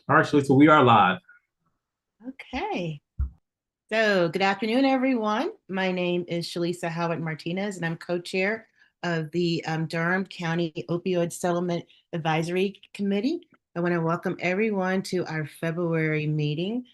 All right, so we are live. Okay. So, good afternoon, everyone. My name is Shalisa Howard Martinez, and I'm co-chair of the Durham County Opioid Settlement Advisory Committee. I want to welcome everyone to our February meeting.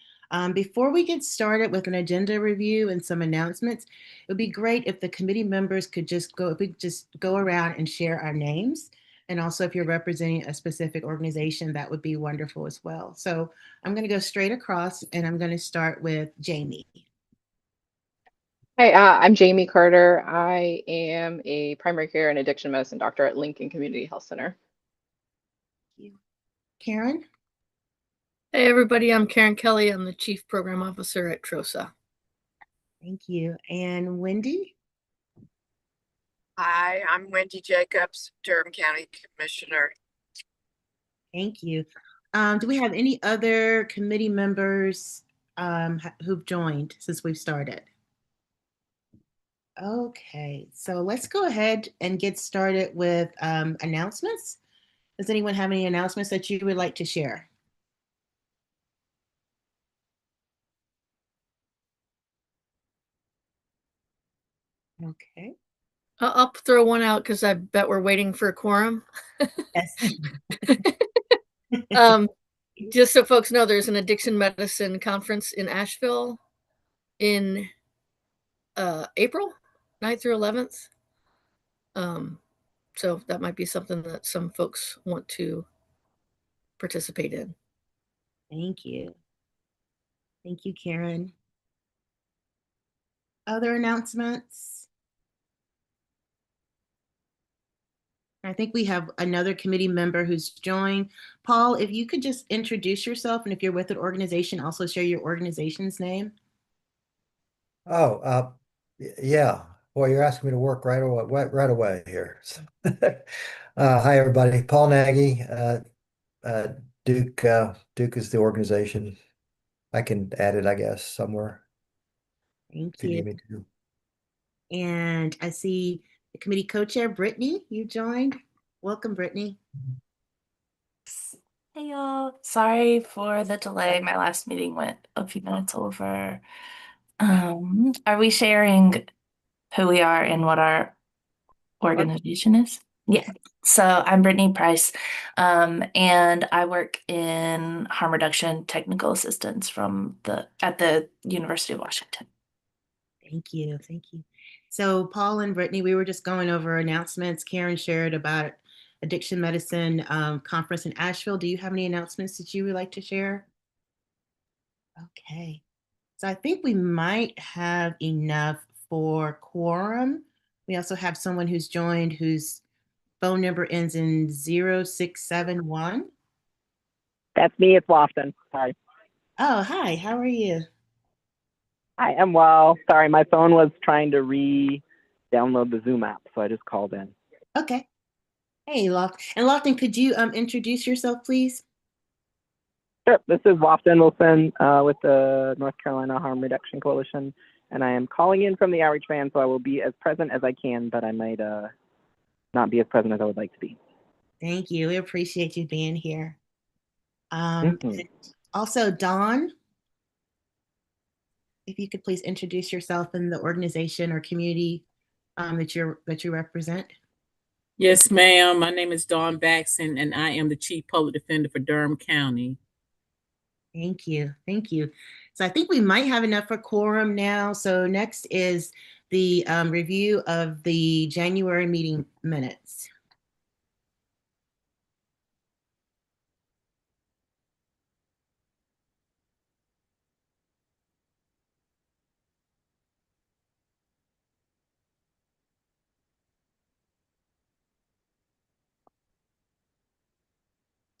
Before we get started with an agenda review and some announcements, it would be great if the committee members could if we just go around and share our names. And also, if you're representing a specific organization, that would be wonderful as well. So I'm going to go straight across and I'm going to start with Jamie. Hi, I'm Jamie Carter. I am a primary care and addiction medicine doctor at Lincoln Community Health Center. Karen? Hey everybody, I'm Karen Kelly. I'm the Chief Program Officer at TROSA. Thank you. And Wendy? Hi, I'm Wendy Jacobs, Durham County Commissioner. Thank you. Do we have any other committee members who've joined since we've started? Okay, so let's go ahead and get started with announcements. Does anyone have any announcements that you would like to share? Okay. I'll throw one out because I bet we're waiting for a quorum. Yes. Just so folks know, there's an addiction medicine conference in Asheville in April 9th through 11th. So that might be something that some folks want to participate in. Thank you. Thank you, Karen. Other announcements? I think we have another committee member who's joined. Paul, if you could just introduce yourself, and if you're with an organization, also share your organization's name. Oh, yeah. Boy, you're asking me to work right away here. Hi, everybody. Paul Nagy, Duke. Duke is the organization. I can add it, I guess, somewhere Thank if you you. need me to. And I see the committee co-chair, Brittany, you joined. Welcome, Brittany. Hey y'all, sorry for the delay. My last meeting went a few minutes over. Are we sharing who we are and what our organization is? Yeah. So I'm Brittany Price, and I work in harm reduction technical assistance at the University of Washington. Thank you. Thank you. So Paul and Brittany, we were just going over announcements. Karen shared about addiction medicine conference in Asheville. Do you have any announcements that you would like to share? Okay. So I think we might have enough for quorum. We also have someone who's joined whose phone number ends in 0671. That's me. It's Lofton. Sorry. Oh, hi. How are you? I am well. Sorry, my phone was trying to re-download the Zoom app, so I just called in. Okay. Hey, Lofton. And Lofton, could you introduce yourself, please? Sure. This is Lofton Wilson with the North Carolina Harm Reduction Coalition, and I am calling in from the outreach van, so I will be as present as I can, but I might not be as present as I would like to be. Thank you. We appreciate you being here. Mm-hmm. Also, Dawn, if you could please introduce yourself and the organization or community that you represent. Yes, ma'am. My name is Dawn Baxton, and I am the Chief Public Defender for Durham County. Thank you. Thank you. So I think we might have enough for quorum now. So next is the review of the January meeting minutes.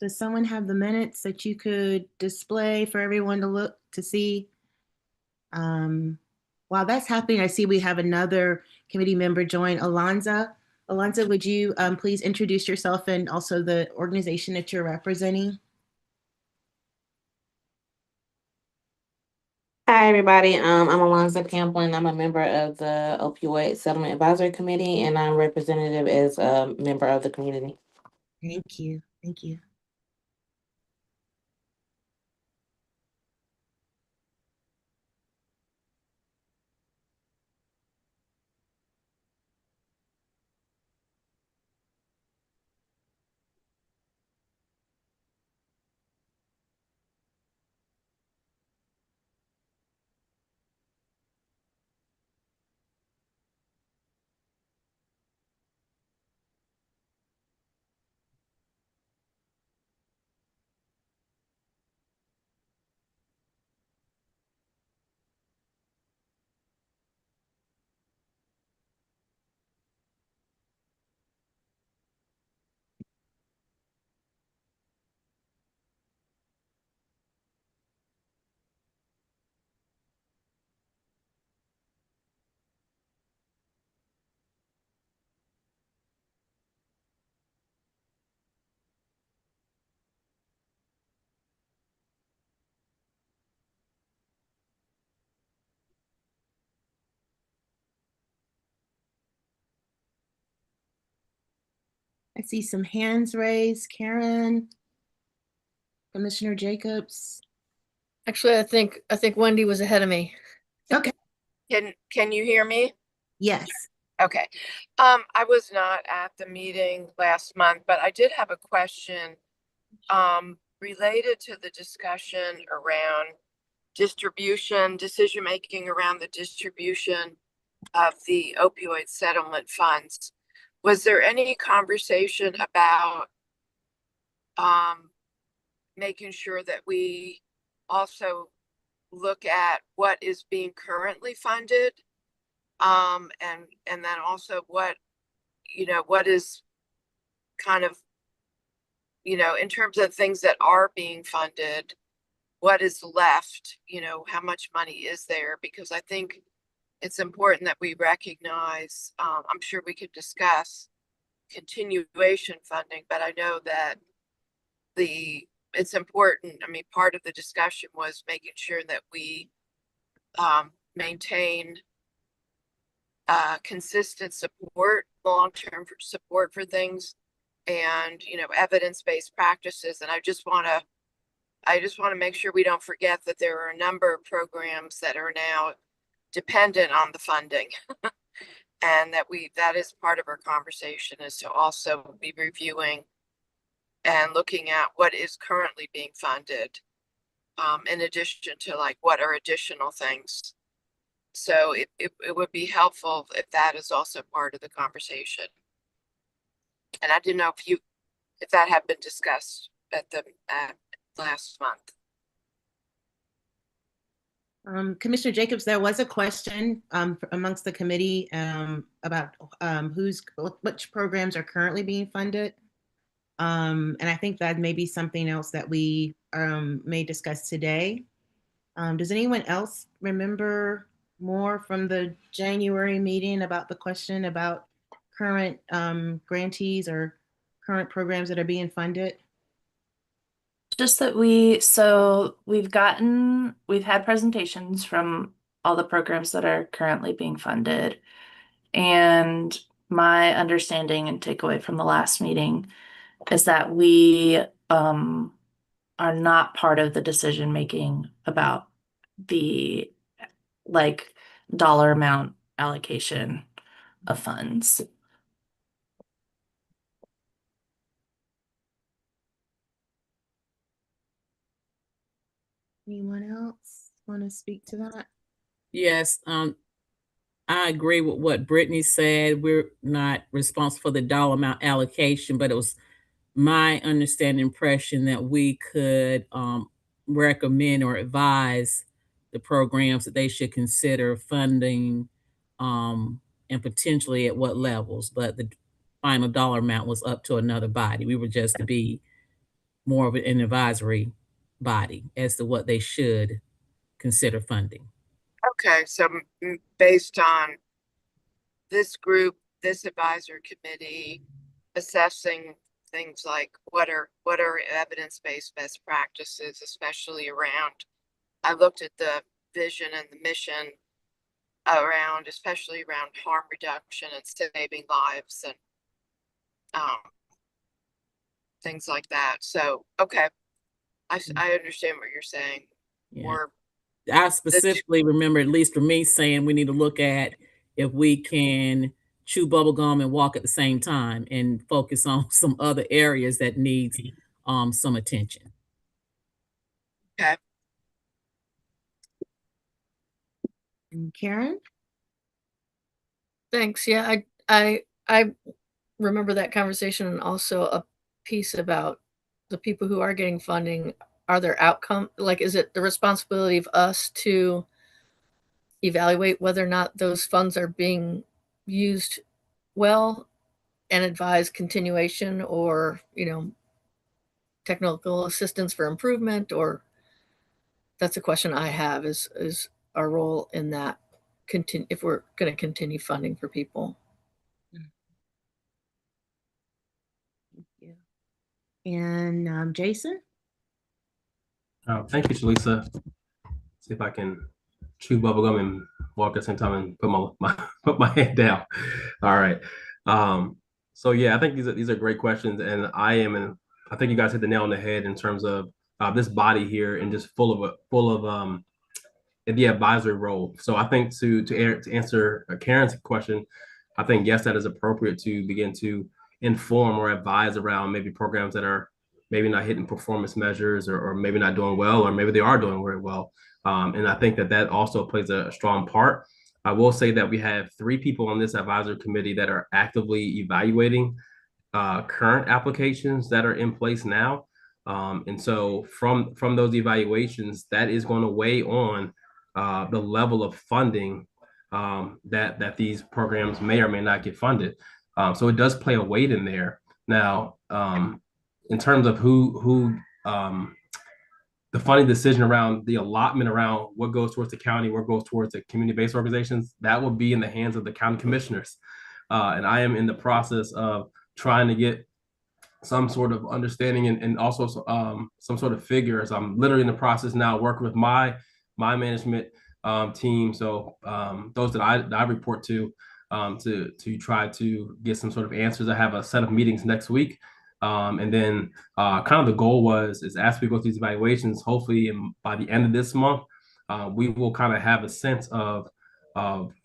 Does someone have the minutes that you could display for everyone to look to see? While that's happening, I see we have another committee member join, Alonza. Alonza, would you please introduce yourself and also the organization that you're representing? Hi, everybody. I'm Alonza Pamplin. I'm a member of the Opioid Settlement Advisory Committee, and I'm representative as a member of the community. Thank you. Thank you. I see some hands raised. Karen, Commissioner Jacobs. Actually, I think Wendy was ahead of me. Okay. Can you hear me? Yes. Okay. I was not at the meeting last month, but I did have a question related to the discussion around decision-making around the distribution of the opioid settlement funds. Was there any conversation about making sure that we also look at what is being currently funded, and then also what is kind of, in terms of things that are being funded, what is left, how much money is there? Because I think it's important that we recognize, I'm sure we could discuss continuation funding, but I know that it's important. I mean, part of the discussion was making sure that we maintain consistent support, long-term support for things, and evidence-based practices. And I just want to make sure we don't forget that there are a number of programs that are now dependent on the funding. And that is part of our conversation, is to also be reviewing and looking at what is currently being funded, in addition to like what are additional things. So it would be helpful if that is also part of the conversation. And I didn't know if that had been discussed at last month. Commissioner Jacobs, there was a question amongst the committee about which programs are currently being funded. And I think that may be something else that we may discuss today. Does anyone else remember more from the January meeting about the question about current grantees or current programs that are being funded? Just that we've had presentations from all the programs that are currently being funded. And my understanding and takeaway from the last meeting is that we are not part of the decision making about the dollar amount allocation of funds. Anyone else want to speak to that? Yes, I agree with what Brittany said. We're not responsible for the dollar amount allocation, but it was my understanding impression that we could recommend or advise the programs that they should consider funding, and potentially at what levels, but the final dollar amount was up to another body. We were just to be more of an advisory body as to what they should consider funding. Okay, so based on this group, this advisory committee assessing things like what are evidence-based best practices, especially around, I looked at the vision and the mission around, especially around harm reduction and saving lives and things like that. So, okay, I understand what you're saying. Yeah. Or I specifically remember, at least for me, saying we need to look at if we can chew bubble gum and walk at the same time and focus on some other areas that needs some attention. okay. And Karen? Thanks. Yeah, I remember that conversation, and also a piece about the people who are getting funding. Are there outcome, is it the responsibility of us to evaluate whether or not those funds are being used well and advise continuation, or technical assistance for improvement? Or that's a question I have, is our role in that, if we're going to continue funding for people. Thank you. And Jason? Thank you, Shalisa. See if I can chew bubblegum and walk at the same time and put my head down. All right. So yeah, I think these are great questions, and I think you guys hit the nail on the head in terms of this body here and just full of the advisory role. So I think to answer Karen's question, I think yes, that is appropriate to begin to inform or advise around maybe programs that are maybe not hitting performance measures or maybe not doing well, or maybe they are doing very well. And I think that also plays a strong part. I will say that we have 3 people on this advisory committee that are actively evaluating current applications that are in place now. And so from those evaluations, that is going to weigh on the level of funding that these programs may or may not get funded. So it does play a weight in there. Now, in terms of who the funding decision around the allotment around what goes towards the county, what goes towards the community-based organizations, that will be in the hands of the county commissioners. And I am in the process of trying to get some sort of understanding and also some sort of figures. I'm literally in the process now working with my management team. So those that I report to try to get some sort of answers. I have a set of meetings next week. And then kind of the goal is as we go through these evaluations, hopefully by the end of this month, we will kind of have a sense of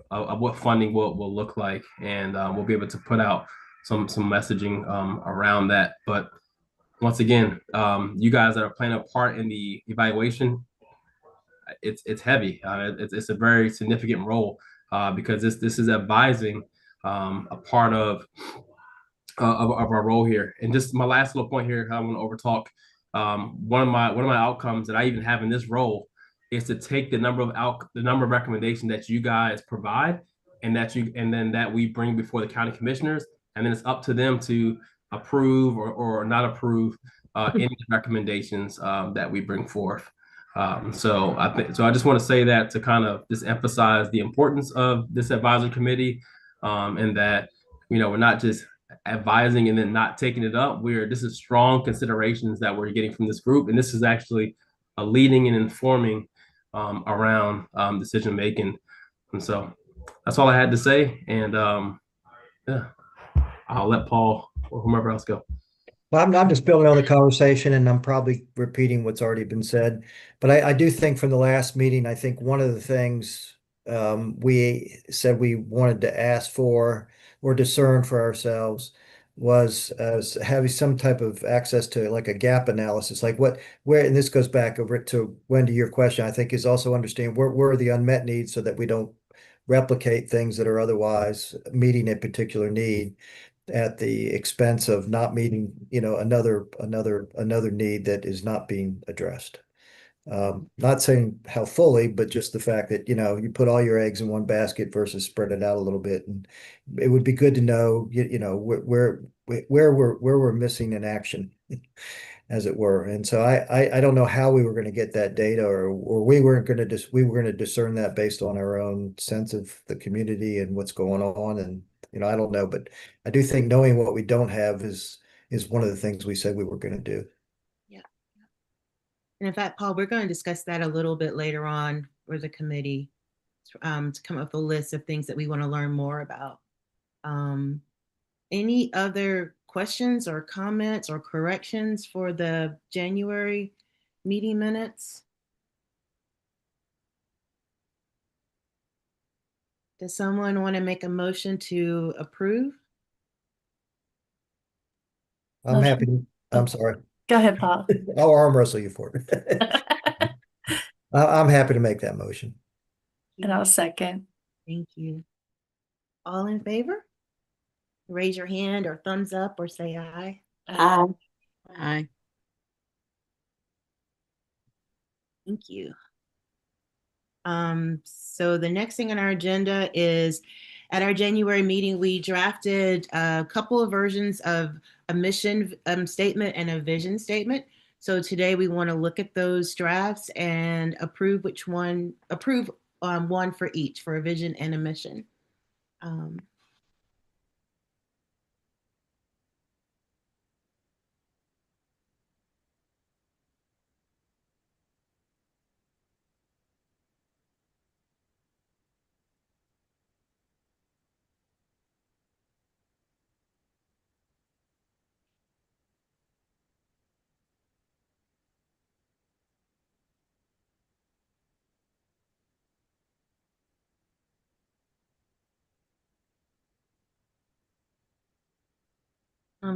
what funding will look like, and we'll be able to put out some messaging around that. But once again, you guys that are playing a part in the evaluation, it's heavy. It's a very significant role because this is advising a part of our role here. And just my last little point here, I don't want to overtalk. One of my outcomes that I even have in this role is to take the number of recommendations that you guys provide and then that we bring before the county commissioners, and then it's up to them to approve or not approve any recommendations that we bring forth. So I just want to say that to kind of just emphasize the importance of this advisory committee, and that we're not just advising and then not taking it up. This is strong considerations that we're getting from this group, and this is actually a leading and informing around decision making. And so that's all I had to say. And yeah, I'll let Paul or whomever else go. Well, I'm just building on the conversation, and I'm probably repeating what's already been said. But I do think from the last meeting, I think one of the things we said we wanted to ask for or discern for ourselves was having some type of access to like a gap analysis, like where, and this goes back over to Wendy, your question, I think, is also understanding where are the unmet needs so that we don't replicate things that are otherwise meeting a particular need at the expense of not meeting, another need that is not being addressed. Not saying how fully, but just the fact that, you put all your eggs in one basket versus spread it out a little bit. And it would be good to know, where we're missing in action, as it were. And so I don't know how we were going to get that data, or we were going to discern that based on our own sense of the community and what's going on. And, I don't know, but I do think knowing what we don't have is one of the things we said we were going to do. Yeah. And in fact, Paul, we're going to discuss that a little bit later on for the committee, to come up with a list of things that we want to learn more about. Any other questions or comments or corrections for the January meeting minutes? Does someone want to make a motion to approve? I'm happy to, I'm sorry. Go ahead, Paul. I'll arm wrestle you for it. I'm happy to make that motion. And I'll second. Thank you. All in favor? Raise your hand or thumbs up or say aye. Aye. Thank you. So the next thing on our agenda is, at our January meeting, we drafted a couple of versions of a mission statement and a vision statement. So today we want to look at those drafts and approve one for each, for a vision and a mission.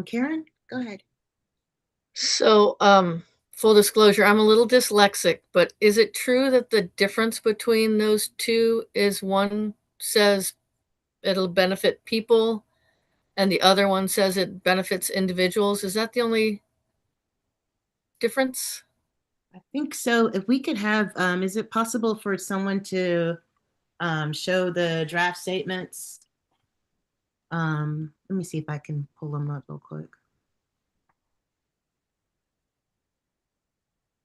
Karen, go ahead. So, full disclosure, I'm a little dyslexic, but is it true that the difference between those two is one says it'll benefit people and the other one says it benefits individuals? Is that the only difference? I think so. If we could have, is it possible for someone to show the draft statements? Let me see if I can pull them up real quick.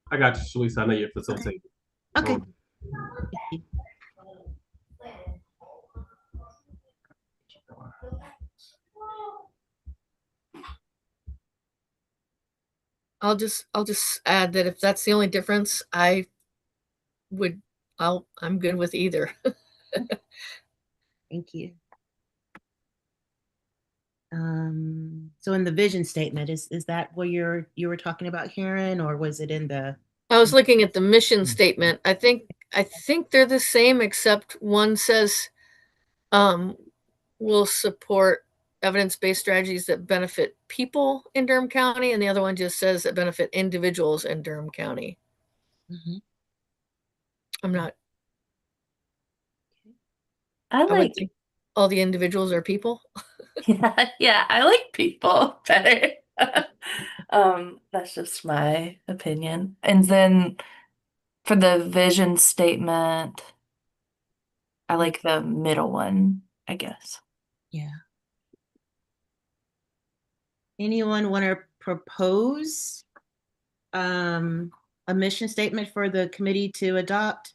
I got you, Shalisa. I know you're facilitating. Okay. Um, I'll just add that if that's the only difference, I'm good with either. Thank you. So in the vision statement, is that what you were talking about, Karen, or was it in the? I was looking at the mission statement. I think they're the same, except one says will support evidence-based strategies that benefit people in Durham County, and the other one just says that benefit individuals in Durham County. Mm-hmm. I'm not. I I would like, think all the individuals are people. yeah, I like people better. That's just my opinion. And then for the vision statement, I like the middle one, I guess. Yeah. Anyone want to propose a mission statement for the committee to adopt?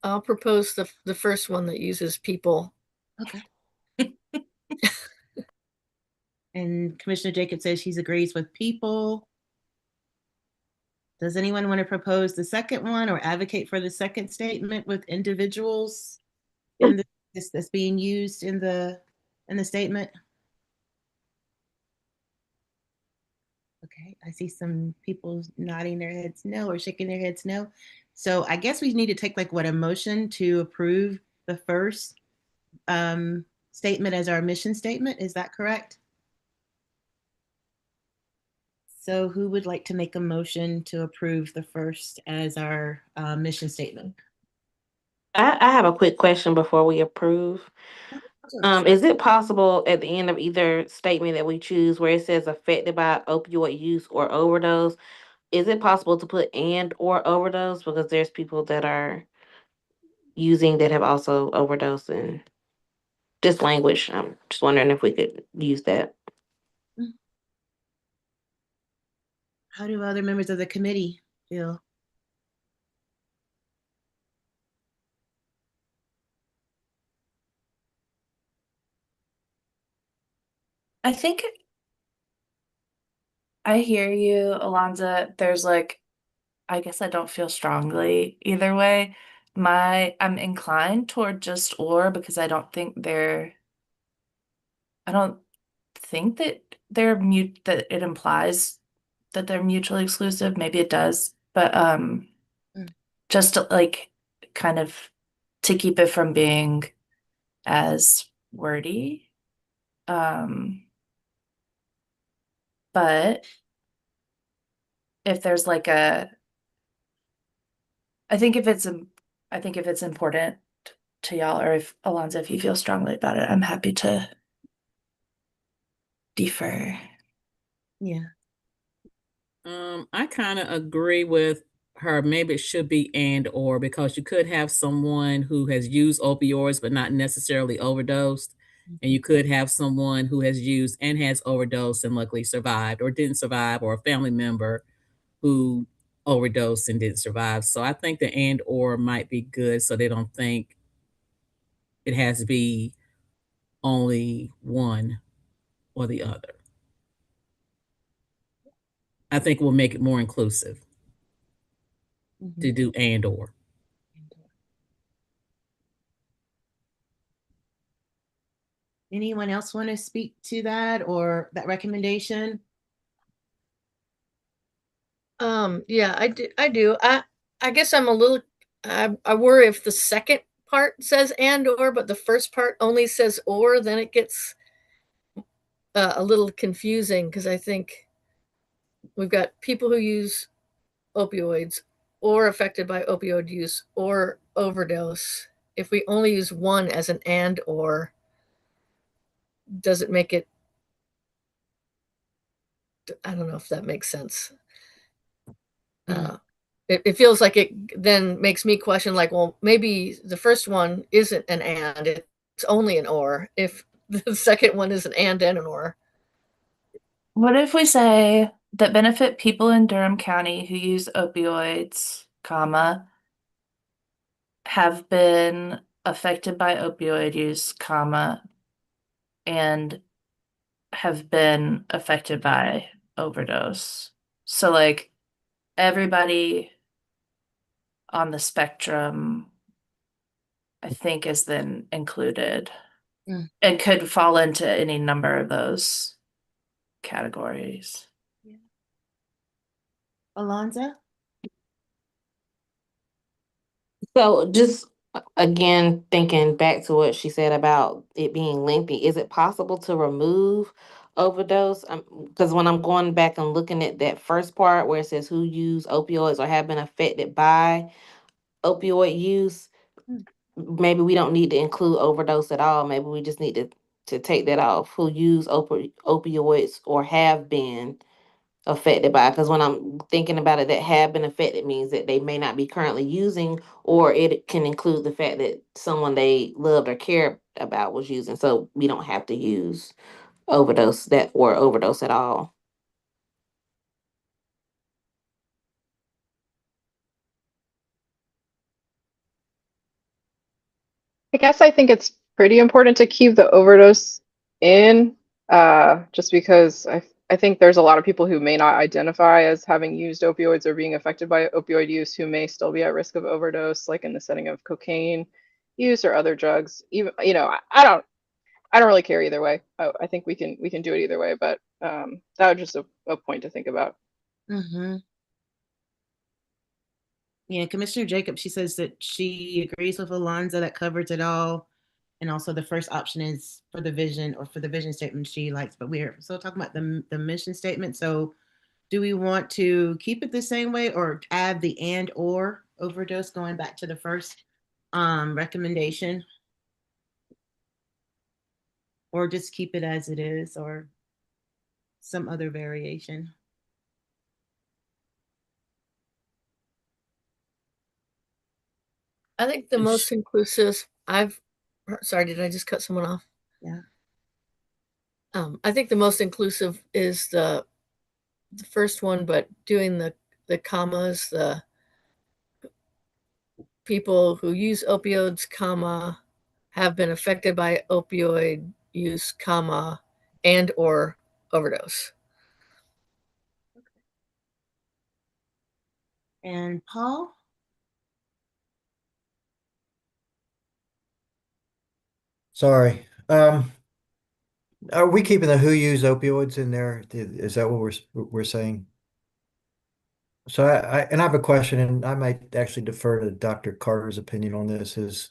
I'll propose the first one that uses people. Okay. And Commissioner Jacobs says she agrees with people. Does anyone want to propose the second one or advocate for the second statement with individuals in this that's being used in the statement? Okay, I see some people nodding their heads no or shaking their heads no. So I guess we need to take a motion to approve the first statement as our mission statement. Is that correct? So who would like to make a motion to approve the first as our mission statement? I have a quick question before we approve. Is it possible at the end of either statement that we choose where it says affected by opioid use or overdose, is it possible to put and or overdose? Because there's people that are using that have also overdosed and this language. I'm just wondering if we could use that. How do other members of the committee feel? I think I hear you, Alonza. There's I guess I don't feel strongly either way. I'm inclined toward just or because I don't think that they're mute that it implies that they're mutually exclusive. Maybe it does, but just to, kind of to keep it from being as wordy. But if there's I think if it's important to y'all, or if Alonzo, if you feel strongly about it, I'm happy to defer. Yeah. I kind of agree with her. Maybe it should be and or because you could have someone who has used opioids but not necessarily overdosed. And you could have someone who has used and has overdosed and luckily survived or didn't survive, or a family member who overdosed and didn't survive. So I think the and or might be good so they don't think it has to be only one or the other. I think we'll make it more inclusive to do and or. Anyone else want to speak to that or that recommendation? Yeah, I do. I guess I'm a little I worry if the second part says and or, but the first part only says or, then it gets a little confusing because I think we've got people who use opioids or affected by opioid use or overdose. If we only use one as an and or, does it make it? I don't know if that makes sense. It feels like it then makes me question, like, well, maybe the first one isn't an and, it's only an or. If the second one is an and an or. What if we say that benefit people in Durham County who use opioids, comma, have been affected by opioid use, comma, and have been affected by overdose. So like everybody on the spectrum, I think, is then included and could fall into any number of those categories. Alonza? So just again, thinking back to what she said about it being lengthy, is it possible to remove overdose? Because when I'm going back and looking at that first part where it says who use opioids or have been affected by opioid use, maybe we don't need to include overdose at all. Maybe we just need to take that off. Who use opioids or have been affected by, because when I'm thinking about it, that have been affected means that they may not be currently using, or it can include the fact that someone they loved or cared about was using. So we don't have to use overdose that or overdose at all. I guess I think it's pretty important to keep the overdose in, just because I think there's a lot of people who may not identify as having used opioids or being affected by opioid use who may still be at risk of overdose, like in the setting of cocaine use or other drugs. Even, I don't really care either way. I think we can do it either way, but that was just a point to think about. Yeah, Commissioner Jacob, she says that she agrees with Alonza that covers it all. And also the first option is for the vision or for the vision statement she likes, but we're still talking about the mission statement. So do we want to keep it the same way or add the and or overdose going back to the first recommendation? Or just keep it as it is or some other variation? I think the most inclusive sorry, did I just cut someone off? Yeah. I think the most inclusive is the first one, but doing the commas, the people who use opioids, comma, have been affected by opioid use, comma, and or overdose. And Paul? Sorry. Are we keeping the who use opioids in there? Is that what we're saying? So I have a question, and I might actually defer to Dr. Carter's opinion on this. Is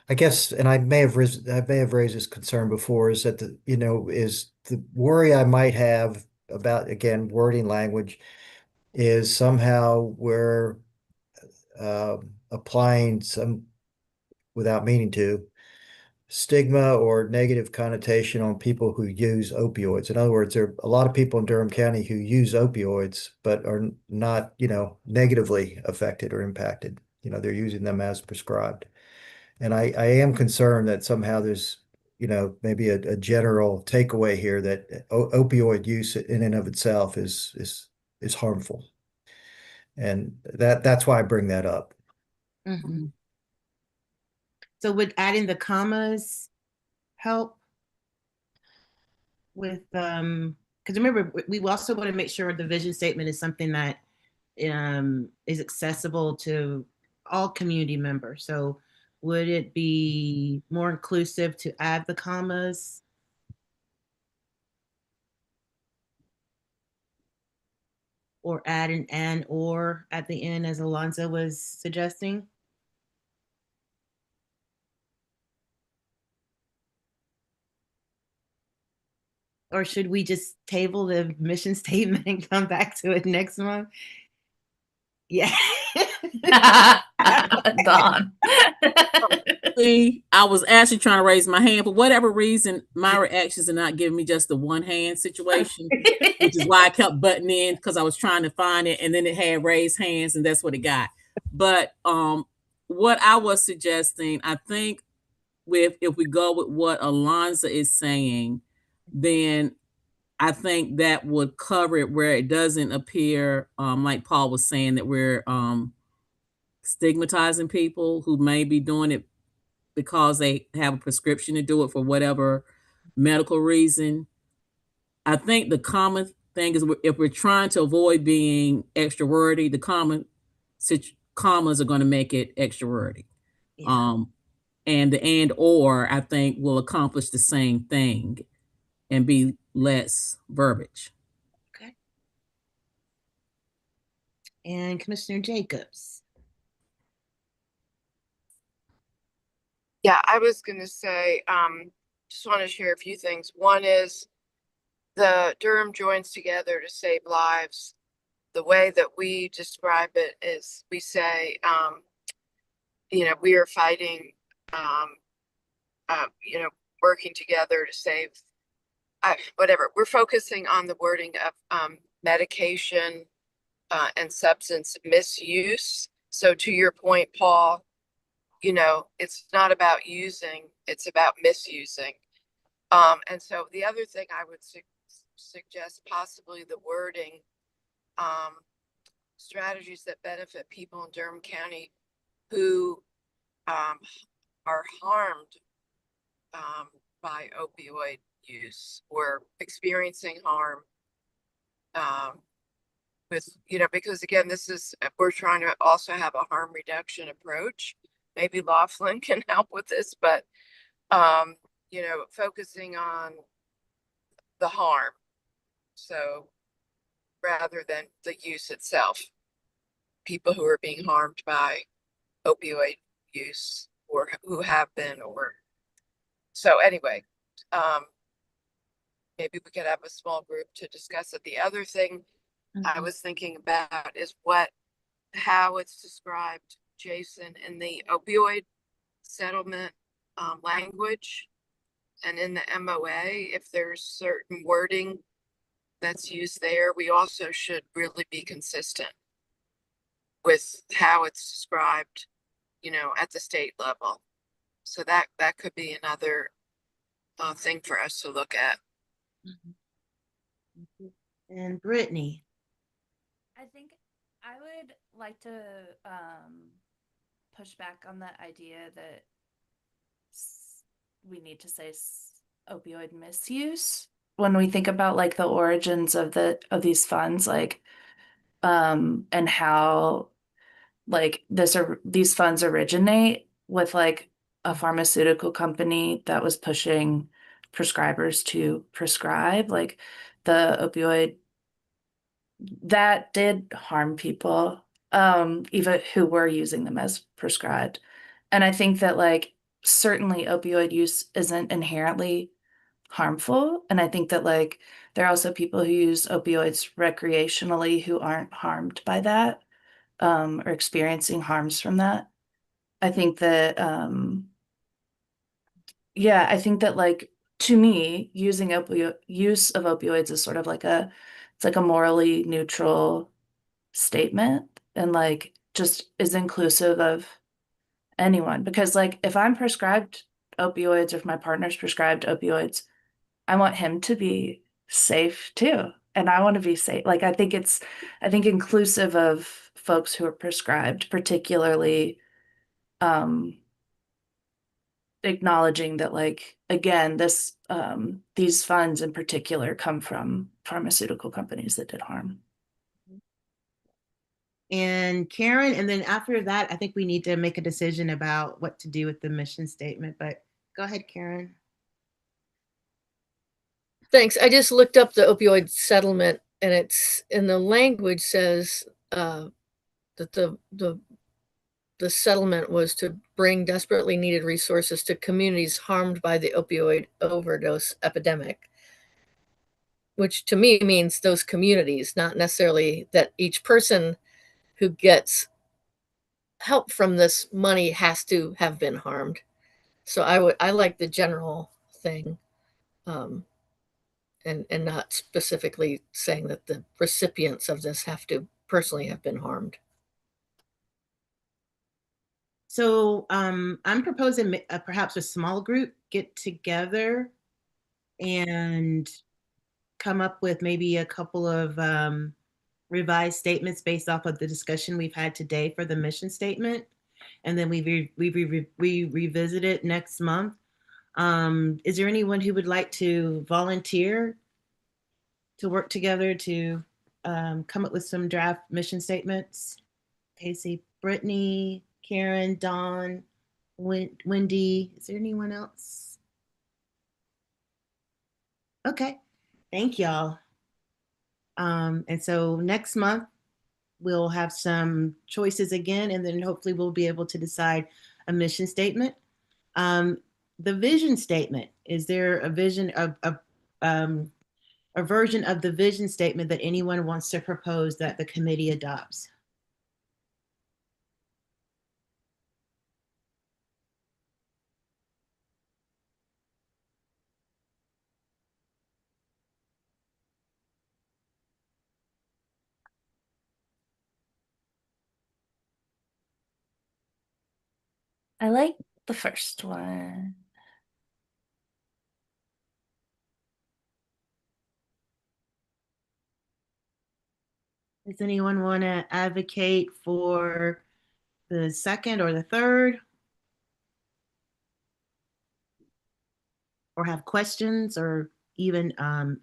I guess, and I may have raised this concern before. Is that is the worry I might have about, again, wording language is somehow we're applying some, without meaning to, stigma or negative connotation on people who use opioids. In other words, there are a lot of people in Durham County who use opioids, but are not, negatively affected or impacted. They're using them as prescribed. And I am concerned that somehow there's, maybe a general takeaway here that opioid use in and of itself is harmful. And that's why I bring that up. So would adding the commas help with because remember we also want to make sure the vision statement is something that is accessible to all community members. So would it be more inclusive to add the commas? Or add an and or at the end, as Alonzo was suggesting? Or should we just table the mission statement and come back to it next month? Yeah. Dawn. I was actually trying to raise my hand. For whatever reason, my reactions are not giving me just the one hand situation, which is why I kept butting in, because I was trying to find it, and then it had raised hands, and that's what it got. But what I was suggesting, I think if we go with what Alonza is saying, then I think that would cover it where it doesn't appear, like Paul was saying, that we're stigmatizing people who may be doing it because they have a prescription to do it for whatever medical reason. I think the common thing is, if we're trying to avoid being extra wordy, the commas are going to make it extra wordy. Yeah. And the and or, I think, will accomplish the same thing and be less verbiage. Okay. And Commissioner Jacobs. Yeah, I was going to say, just want to share a few things. One is the Durham joins together to save lives. The way that we describe it is we say, we are fighting, working together to save, whatever. We're focusing on the wording of medication and substance misuse. So to your point, Paul, it's not about using, it's about misusing. And so the other thing I would suggest, possibly the wording, strategies that benefit people in Durham County who are harmed by opioid use or experiencing harm because again, we're trying to also have a harm reduction approach. Maybe Laughlin can help with this, but focusing on the harm. So rather than the use itself, people who are being harmed by opioid use or who have been, or so anyway, maybe we could have a small group to discuss it. The other thing I was thinking about is how it's described, Jason, in the opioid settlement language and in the MOA. If there's certain wording that's used there, we also should really be consistent with how it's described, at the state level. So that could be another thing for us to look at. And Brittany. I think I would like to push back on the idea that we need to say opioid misuse when we think about like the origins of these funds, like and how like these funds originate with like a pharmaceutical company that was pushing prescribers to prescribe like the opioid that did harm people, even who were using them as prescribed. And I think that like certainly opioid use isn't inherently harmful. And I think that like there are also people who use opioids recreationally who aren't harmed by that, or experiencing harms from that. I think that yeah, I think that like to me, use of opioids is sort of like it's like a morally neutral statement and like just is inclusive of anyone. Because like if I'm prescribed opioids or if my partner's prescribed opioids, I want him to be safe too. And I want to be safe. Like I think inclusive of folks who are prescribed, particularly acknowledging that like again these funds in particular come from pharmaceutical companies that did harm. And Karen, and then after that, I think we need to make a decision about what to do with the mission statement, but go ahead, Karen. Thanks. I just looked up the opioid settlement, and it's in the language says that the settlement was to bring desperately needed resources to communities harmed by the opioid overdose epidemic. which to me means those communities, not necessarily that each person who gets help from this money has to have been harmed. So I like the general thing, and not specifically saying that the recipients of this have to personally have been harmed. So I'm proposing perhaps a small group get together and come up with maybe a couple of revised statements based off of the discussion we've had today for the mission statement. And then we revisit it next month. Is there anyone who would like to volunteer to work together to come up with some draft mission statements? Casey, Brittany, Karen, Dawn, Wendy. Is there anyone else? Okay, thank y'all. And so next month, we'll have some choices again, and then hopefully we'll be able to decide a mission statement. The vision statement, is there a vision of a version of the vision statement that anyone wants to propose that the committee adopts? I like the first one. Does anyone want to advocate for the second or the third? Or have questions or even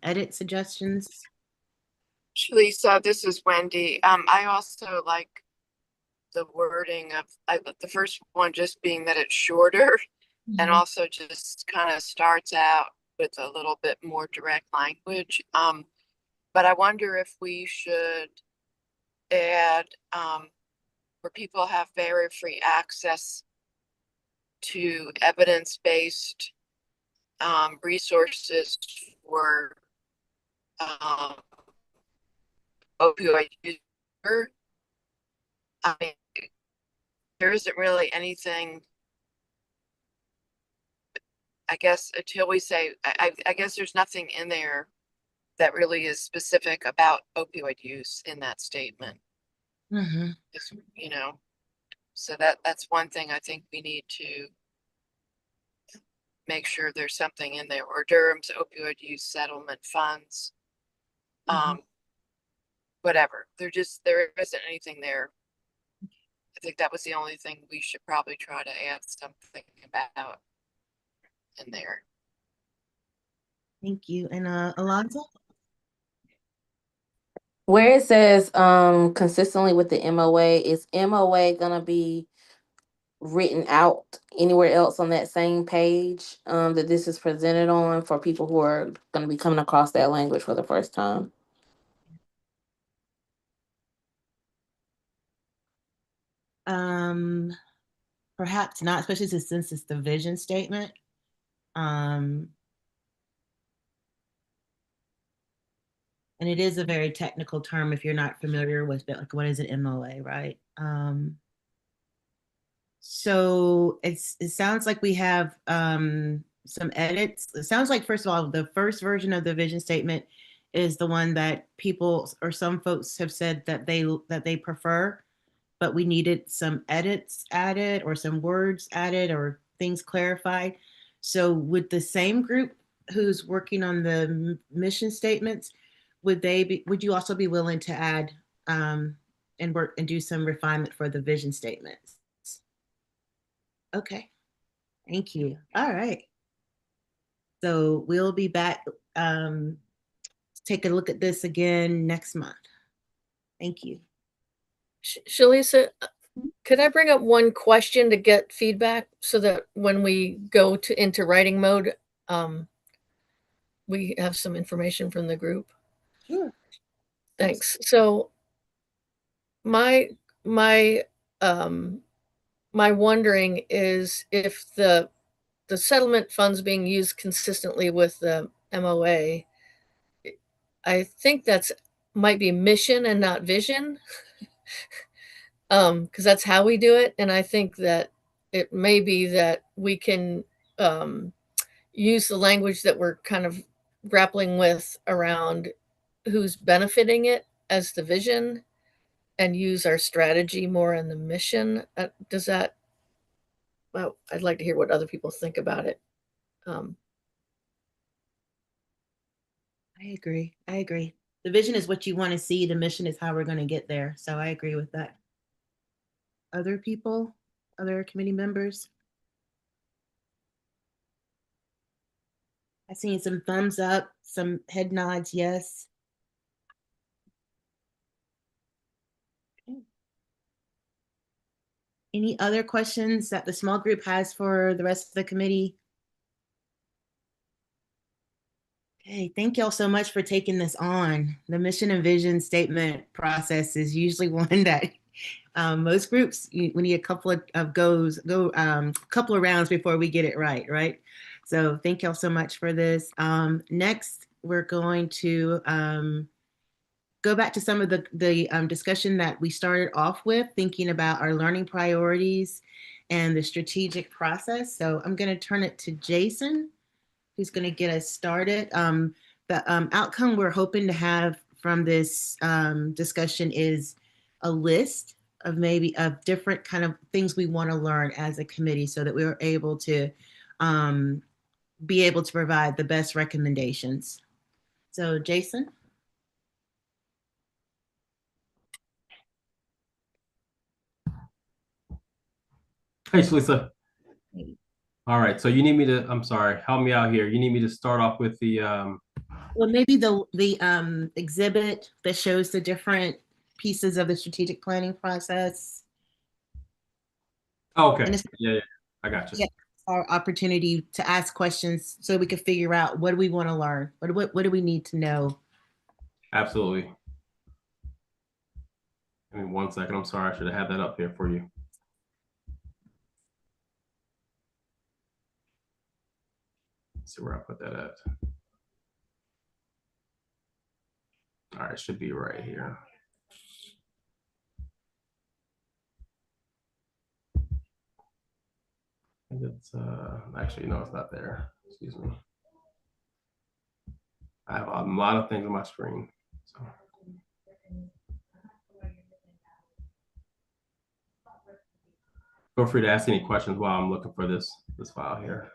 edit suggestions? Lisa, this is Wendy. I also like the wording of the first one just being that it's shorter and also just kind of starts out with a little bit more direct language. But I wonder if we should add where people have very free access to evidence-based resources for opioid user. I mean, there isn't really anything, I guess, until we say, I guess there's nothing in there that really is specific about opioid use in that statement. It's, you know, so that's one thing I think we need to make sure there's something in there, or Durham's opioid use settlement funds. Whatever. There isn't anything there. I think that was the only thing we should probably try to add something about in there. Thank you. And Alonzo? Where it says consistently with the MOA, is MOA gonna be written out anywhere else on that same page that this is presented on for people who are gonna be coming across that language for the first time? Perhaps not, especially since it's the vision statement. And it is a very technical term if you're not familiar with it, like what is an MOA, right? So it sounds like we have some edits. It sounds like, first of all, the first version of the vision statement is the one that people or some folks have said that they prefer, but we needed some edits added or some words added or things clarified. So would the same group who's working on the mission statements, would you also be willing to add and work and do some refinement for the vision statements? Okay, thank you. All right. So we'll be back, take a look at this again next month. Thank you. Shalisa, could I bring up one question to get feedback so that when we go into writing mode, we have some information from the group? Sure. Thanks. So my wondering is if the settlement funds being used consistently with the MOA, I think that's might be mission and not vision. Because that's how we do it. And I think that it may be that we can use the language that we're kind of grappling with around who's benefiting it as the vision and use our strategy more in the mission. Does that, well, I'd like to hear what other people think about it. I agree. I agree. The vision is what you want to see. The mission is how we're going to get there. So I agree with that. Other people, other committee members? I seen some thumbs up, some head nods, yes. Okay. Any other questions that the small group has for the rest of the committee? Okay, thank y'all so much for taking this on. The mission and vision statement process is usually one that most groups, we need a couple of couple of rounds before we get it right, right? So thank y'all so much for this. Next, we're going to go back to some of the discussion that we started off with, thinking about our learning priorities and the strategic process. So I'm going to turn it to Jason, who's going to get us started. The outcome we're hoping to have from this discussion is a list of maybe of different kind of things we want to learn as a committee so that we are able to be able to provide the best recommendations. So Jason. Hey, Lisa. All right, so you need me to, I'm sorry, help me out here. You need me to start off with the well, maybe the exhibit that shows the different pieces of the strategic planning process. Oh, okay. Yeah, I got you. Yeah, our opportunity to ask questions so we can figure out what do we want to learn? What do we need to know? Absolutely. Give me 1 second. I'm sorry. I should have had that up here for you. Let's see where I put that at. All right, it should be right here. It's actually, no, it's not there. Excuse me. I have a lot of things on my screen. So. Feel free to ask any questions while I'm looking for this file here.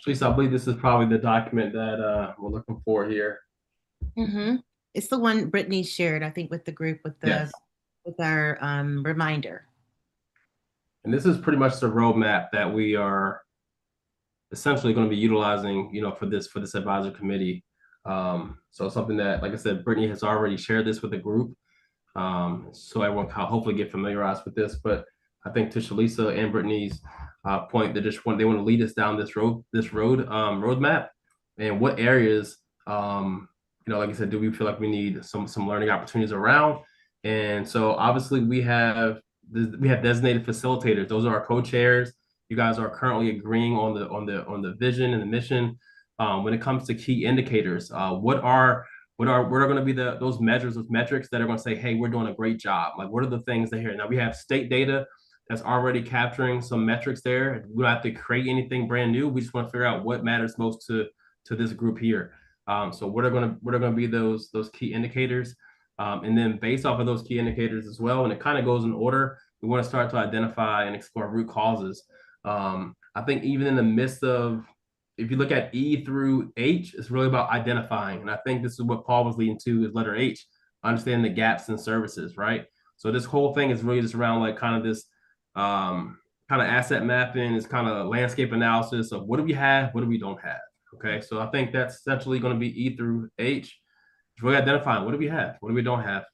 Lisa, I believe this is probably the document that we're looking for here. Mm-hmm. It's the one Brittany shared, I think, with the group with the yes. with our reminder. And this is pretty much the roadmap that we are essentially going to be utilizing, for this advisory committee. So something that, like I said, Brittany has already shared this with the group. So everyone can hopefully get familiarized with this. But I think to Shalisa and Brittany's point, they want to lead us down this roadmap, and what areas, like I said, do we feel like we need some learning opportunities around? And so obviously we have designated facilitators. Those are our co-chairs. You guys are currently agreeing on the vision and the mission. When it comes to key indicators, what are going to be those measures, those metrics that are going to say, hey, we're doing a great job? Like, what are the things that here? Now we have state data that's already capturing some metrics there. We don't have to create anything brand new. We just want to figure out what matters most to this group here. So what are going to be those key indicators? And then based off of those key indicators as well, and it kind of goes in order, we want to start to identify and explore root causes. I think even in the midst of if you look at E through H, it's really about identifying. And I think this is what Paul was leading to is letter H, understanding the gaps in services, right? So this whole thing is really just around like kind of this kind of asset mapping, is kind of landscape analysis of what do we have, what do we don't have. Okay, so I think that's essentially going to be E through H. It's really identifying what do we have, what do we don't have.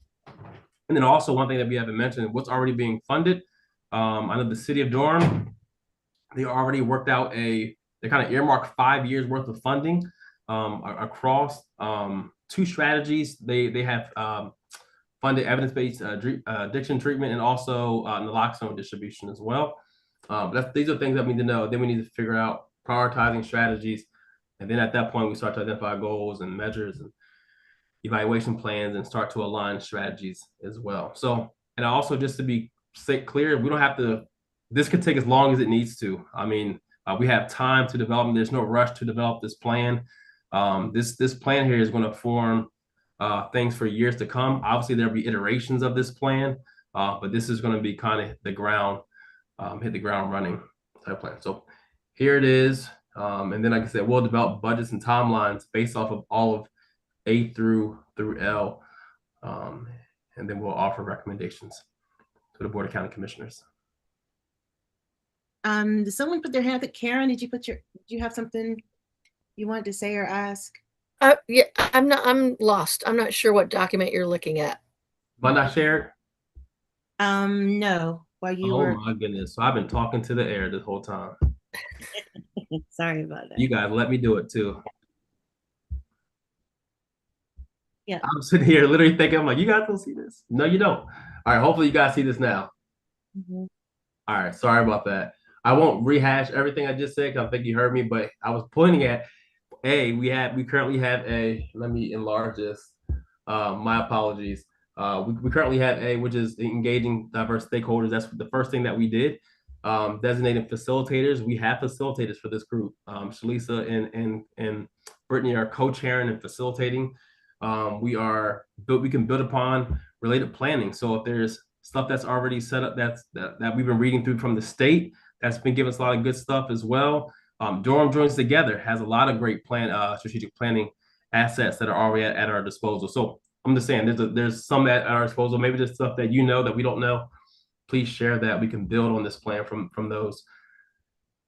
And then also one thing that we haven't mentioned, what's already being funded. I know the city of Durham, they already worked out they kind of earmarked 5 years worth of funding across two strategies. They have funded evidence-based addiction treatment and also naloxone distribution as well. These are things that we need to know. Then we need to figure out prioritizing strategies. And then at that point, we start to identify goals and measures and evaluation plans and start to align strategies as well. So, and also just to be clear, we don't have to, this could take as long as it needs to. I mean, we have time to develop, and there's no rush to develop this plan. This plan here is going to form things for years to come. Obviously, there'll be iterations of this plan, but this is going to be kind of the ground, hit the ground running type plan. So here it is. And then, like I said, we'll develop budgets and timelines based off of all of A through L, and then we'll offer recommendations to the Board of County Commissioners. Did someone put their hand up? Karen, did you have something you wanted to say or ask? Yeah, I'm lost. I'm not sure what document you're looking at. But not shared? No. While you were. Oh my goodness. So I've been talking to the air this whole time. Sorry about that. You guys let me do it too. Yeah. I'm sitting here literally thinking, I'm like, you guys don't see this? No, you don't. All right, hopefully you guys see this now. Mm-hmm. All right, sorry about that. I won't rehash everything I just said because I think you heard me, but I was pointing at we currently have let me enlarge this. My apologies. We currently have which is engaging diverse stakeholders. That's the first thing that we did. Designating facilitators. We have facilitators for this group. Shalisa and Brittany are co-chairing and facilitating. We can build upon related planning. So if there's stuff that's already set up that we've been reading through from the state, that's been giving us a lot of good stuff as well. Durham Joins Together has a lot of great strategic planning assets that are already at our disposal. So I'm just saying there's some at our disposal. Maybe there's stuff that you know that we don't know. Please share that. We can build on this plan from those.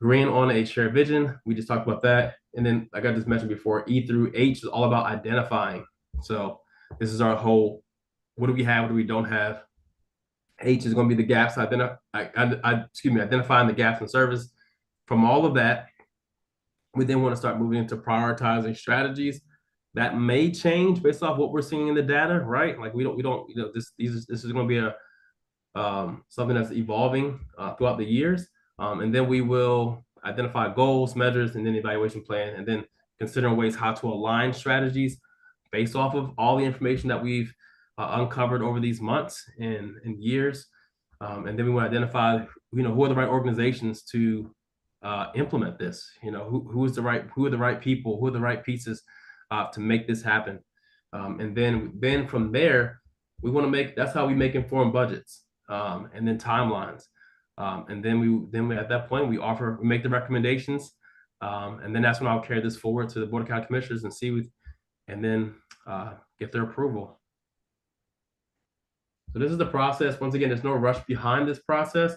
Agreeing on a shared vision. We just talked about that. And then, like I just mentioned before, E through H is all about identifying. So this is our whole, what do we have, what do we don't have? H is going to be the gaps, identifying the gaps in service. From all of that, we then want to start moving into prioritizing strategies that may change based off what we're seeing in the data, right? Like we don't, this is going to be something that's evolving throughout the years. And then we will identify goals, measures, and then evaluation plan, and then considering ways how to align strategies based off of all the information that we've uncovered over these months and years. And then we want to identify, who are the right organizations to implement this. Who are the right people, who are the right pieces to make this happen. And then from there, we want to that's how we make informed budgets, and then timelines. And then we at that point we make the recommendations, and then that's when I'll carry this forward to the Board of County Commissioners and then get their approval. So this is the process. Once again, there's no rush behind this process,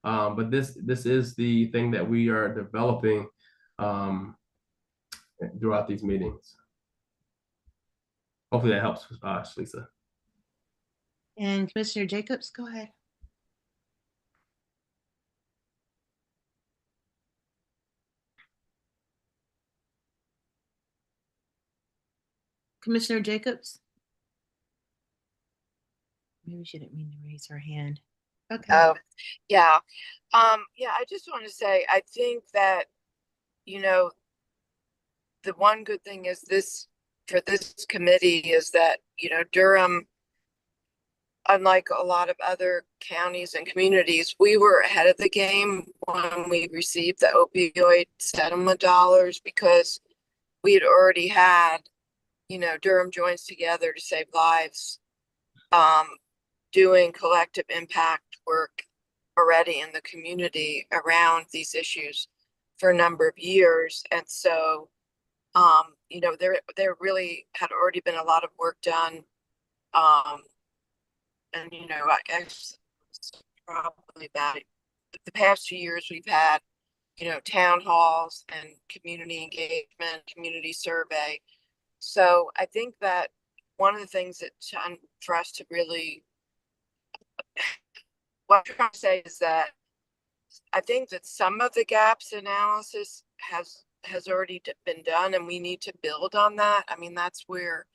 but this is the thing that we are developing throughout these meetings. Hopefully that helps, Lisa. And Commissioner Jacobs, go ahead. Commissioner Jacobs? Maybe she didn't mean to raise her hand. Okay. Oh, yeah. I just want to say, I think that, the one good thing is for this committee is that, Durham, unlike a lot of other counties and communities, we were ahead of the game when we received the opioid settlement dollars because we had already had, Durham Joins Together to Save Lives, doing collective impact work already in the community around these issues. for a number of years. And so, you know, there really had already been a lot of work done. And, you know, I guess probably about the past 2 years we've had, you know, town halls and community engagement, community survey. So I think that one of the things that for us to really, what I'm trying to say is that I think that some of the gaps analysis has already been done, and we need to build on that. I mean, that's where,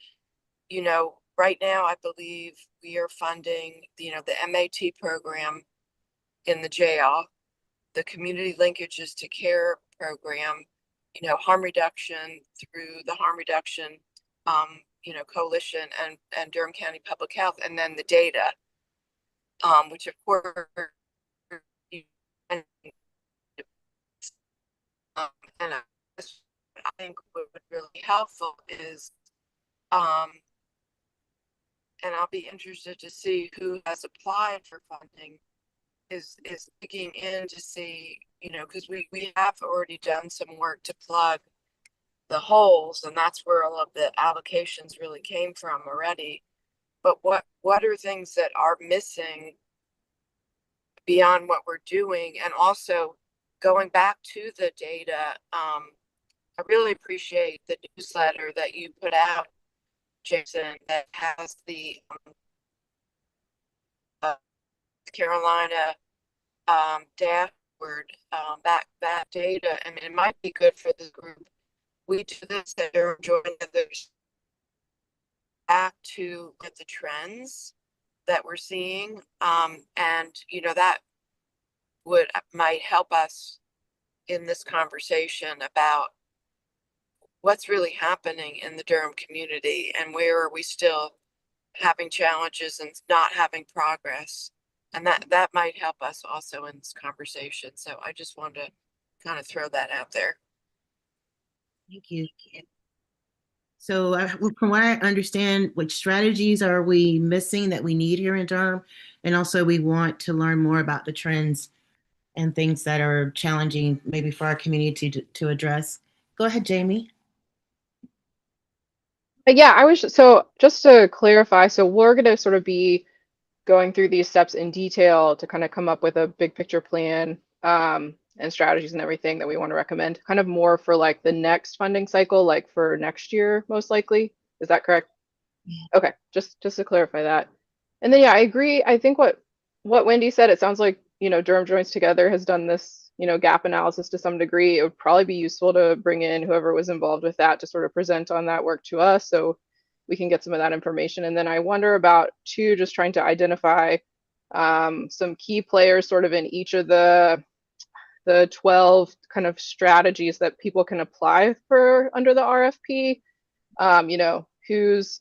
you know, right now I believe we are funding, you know, the MAT program in the jail, the community linkages to care program, you know, harm reduction through the harm reduction, you know, coalition and Durham County Public Health, and then the data, which of course, and, and I think what would really helpful is, and I'll be interested to see who has applied for funding, is digging in to see, you know, because we have already done some work to plug the holes, and that's where all of the allocations really came from already. But what are things that are missing beyond what we're doing? And also going back to the data, I really appreciate the newsletter that you put out, Jason, that has the Carolina dashboard, that data. I mean, it might be good for the group. We do this at Durham Joint others back to look at the trends that we're seeing, and you know that might help us in this conversation about what's really happening in the Durham community and where are we still having challenges and not having progress. And that might help us also in this conversation. So I just wanted to kind of throw that out there. Thank you. So from what I understand, what strategies are we missing that we need here in Durham? And also we want to learn more about the trends and things that are challenging maybe for our community to address. Go ahead, Jamie. Yeah, so just to clarify, so we're going to sort of be going through these steps in detail to kind of come up with a big picture plan, and strategies and everything that we want to recommend, kind of more for like the next funding cycle, like for next year, most likely. Is that correct? Yeah. Okay, just to clarify that. And then yeah, I agree. I think what Wendy said, it sounds like, you know, Durham Joints Together has done this, you know, gap analysis to some degree. It would probably be useful to bring in whoever was involved with that to sort of present on that work to us, so we can get some of that information. And then I wonder about too, just trying to identify some key players sort of in each of the 12 kind of strategies that people can apply for under the RFP. You know, who's,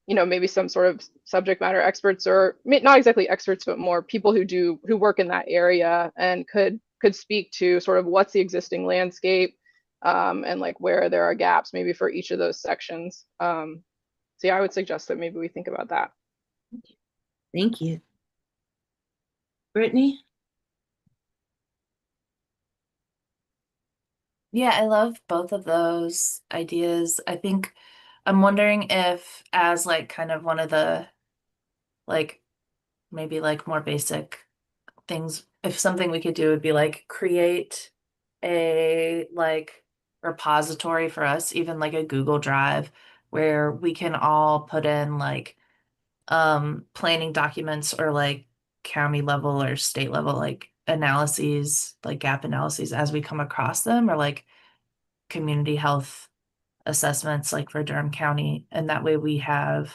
you know, maybe some sort of subject matter experts, or not exactly experts, but more people who work in that area and could speak to sort of what's the existing landscape, and like where there are gaps maybe for each of those sections. So yeah, I would suggest that maybe we think about that. Thank you. Brittany? Yeah, I love both of those ideas. I think I'm wondering if, as like kind of one of the like maybe like more basic things, if something we could do would be like create a like repository for us, even like a Google Drive, where we can all put in like planning documents or like county level or state level like analyses, like gap analyses as we come across them, or like community health assessments like for Durham County. And that way we have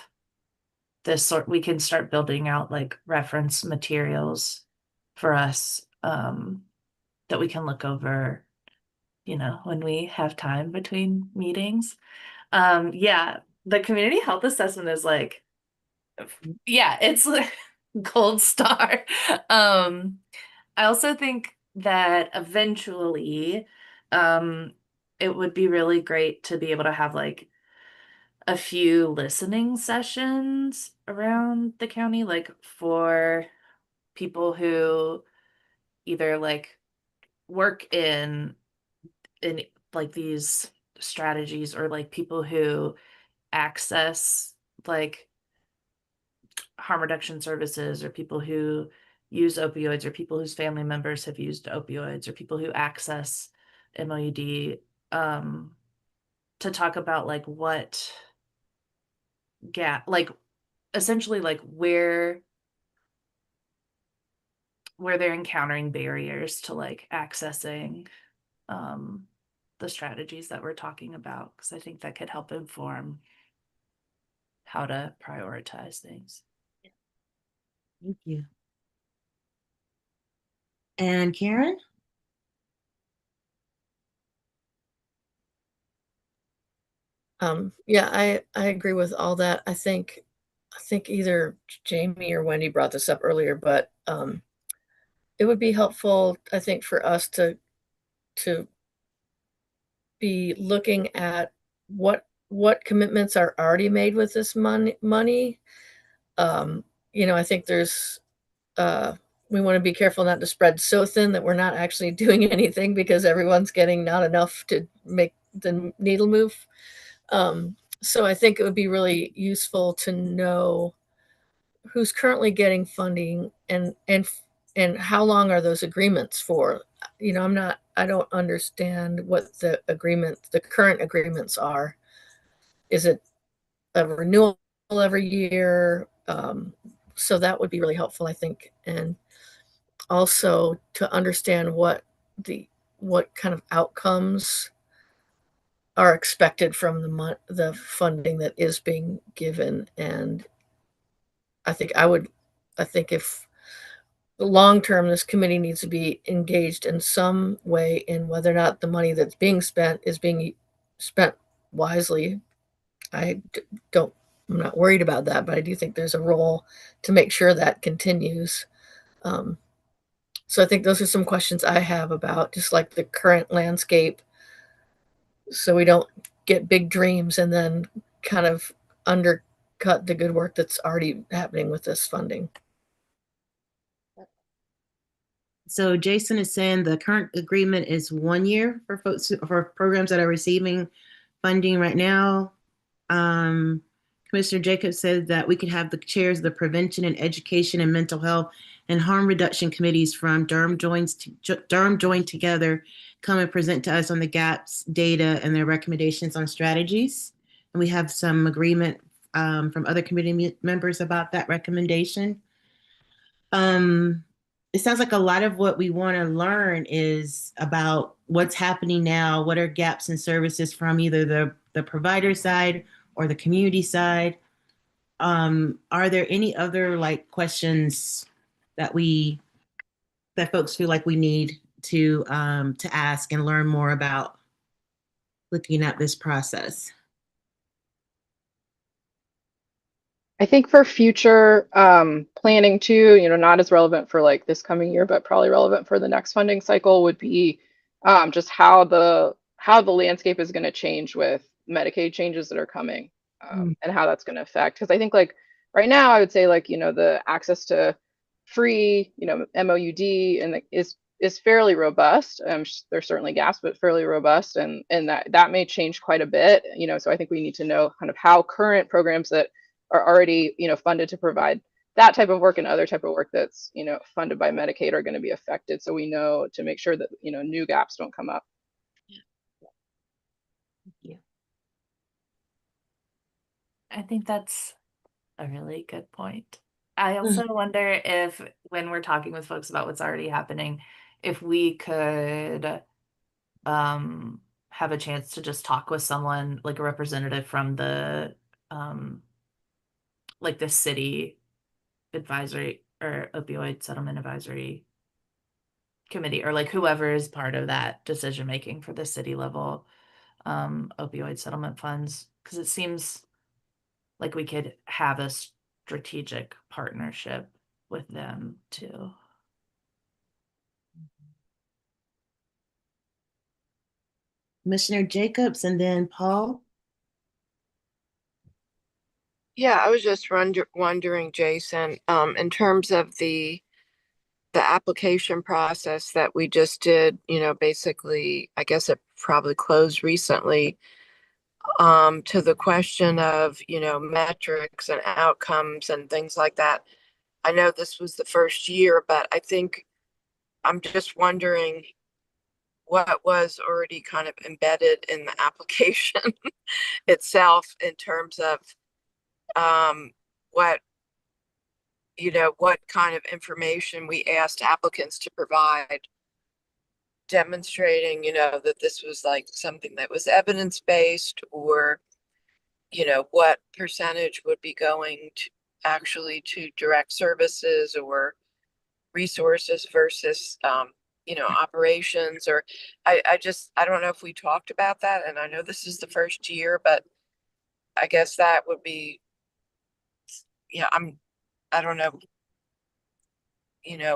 this sort, we can start building out like reference materials for us, that we can look over, you know, when we have time between meetings. Yeah, the community health assessment is like, yeah, it's like gold star. I also think that eventually, it would be really great to be able to have like a few listening sessions around the county, like for people who either like work in in like these strategies, or like people who access like harm reduction services, or people who use opioids, or people whose family members have used opioids, or people who access MOUD, to talk about like what gap, like essentially like where they're encountering barriers to like accessing the strategies that we're talking about, because I think that could help inform how to prioritize things. Thank you. And Karen? Yeah, I agree with all that. I think either Jamie or Wendy brought this up earlier, but it would be helpful, I think, for us to be looking at what commitments are already made with this money. I think there's we want to be careful not to spread so thin that we're not actually doing anything because everyone's getting not enough to make the needle move. So I think it would be really useful to know who's currently getting funding and how long are those agreements for. I don't understand what the current agreements are. Is it a renewal every year? So that would be really helpful, I think. And also to understand what kind of outcomes are expected from the funding that is being given. And I think if long term, this committee needs to be engaged in some way in whether or not the money that's being spent is being spent wisely. I don't, I'm not worried about that, but I do think there's a role to make sure that continues. So I think those are some questions I have about just like the current landscape, so we don't get big dreams and then kind of undercut the good work that's already happening with this funding. So Jason is saying the current agreement is 1 year for for programs that are receiving funding right now. Commissioner Jacobs said that we could have the chairs of the prevention and education and mental health and harm reduction committees from Durham joined together come and present to us on the gaps, data, and their recommendations on strategies. And we have some agreement from other committee members about that recommendation. It sounds like a lot of what we want to learn is about what's happening now, what are gaps in services from either the provider side or the community side. Are there any other like questions that folks feel like we need to ask and learn more about looking at this process? I think for future planning too, not as relevant for like this coming year, but probably relevant for the next funding cycle would be just how the landscape is going to change with Medicaid changes that are coming, and how that's going to affect. Because I think like right now, I would say like the access to free MOUD and is fairly robust. There's certainly gaps, but fairly robust, and that may change quite a bit. So I think we need to know kind of how current programs that are already funded to provide that type of work and other type of work that's funded by Medicaid are going to be affected, so we know to make sure that new gaps don't come up. Yeah. I think that's a really good point. I also wonder if, when we're talking with folks about what's already happening, if we could have a chance to just talk with someone, like a representative from the like the city advisory or opioid settlement advisory committee, or like whoever is part of that decision making for the city level opioid settlement funds, because it seems like we could have a strategic partnership with them too. Commissioner Jacobs and then Paul. Yeah, I was just wondering, Jason, in terms of the application process that we just did, basically, I guess probably closed recently, to the question of, metrics and outcomes and things like that. I know this was the first year, but I think I'm just wondering what was already kind of embedded in the application itself in terms of what what kind of information we asked applicants to provide, demonstrating that this was like something that was evidence-based, or what percentage would be going to actually to direct services or resources versus operations. Or I don't know if we talked about that, and I know this is the first year, but I guess that would be, I don't know,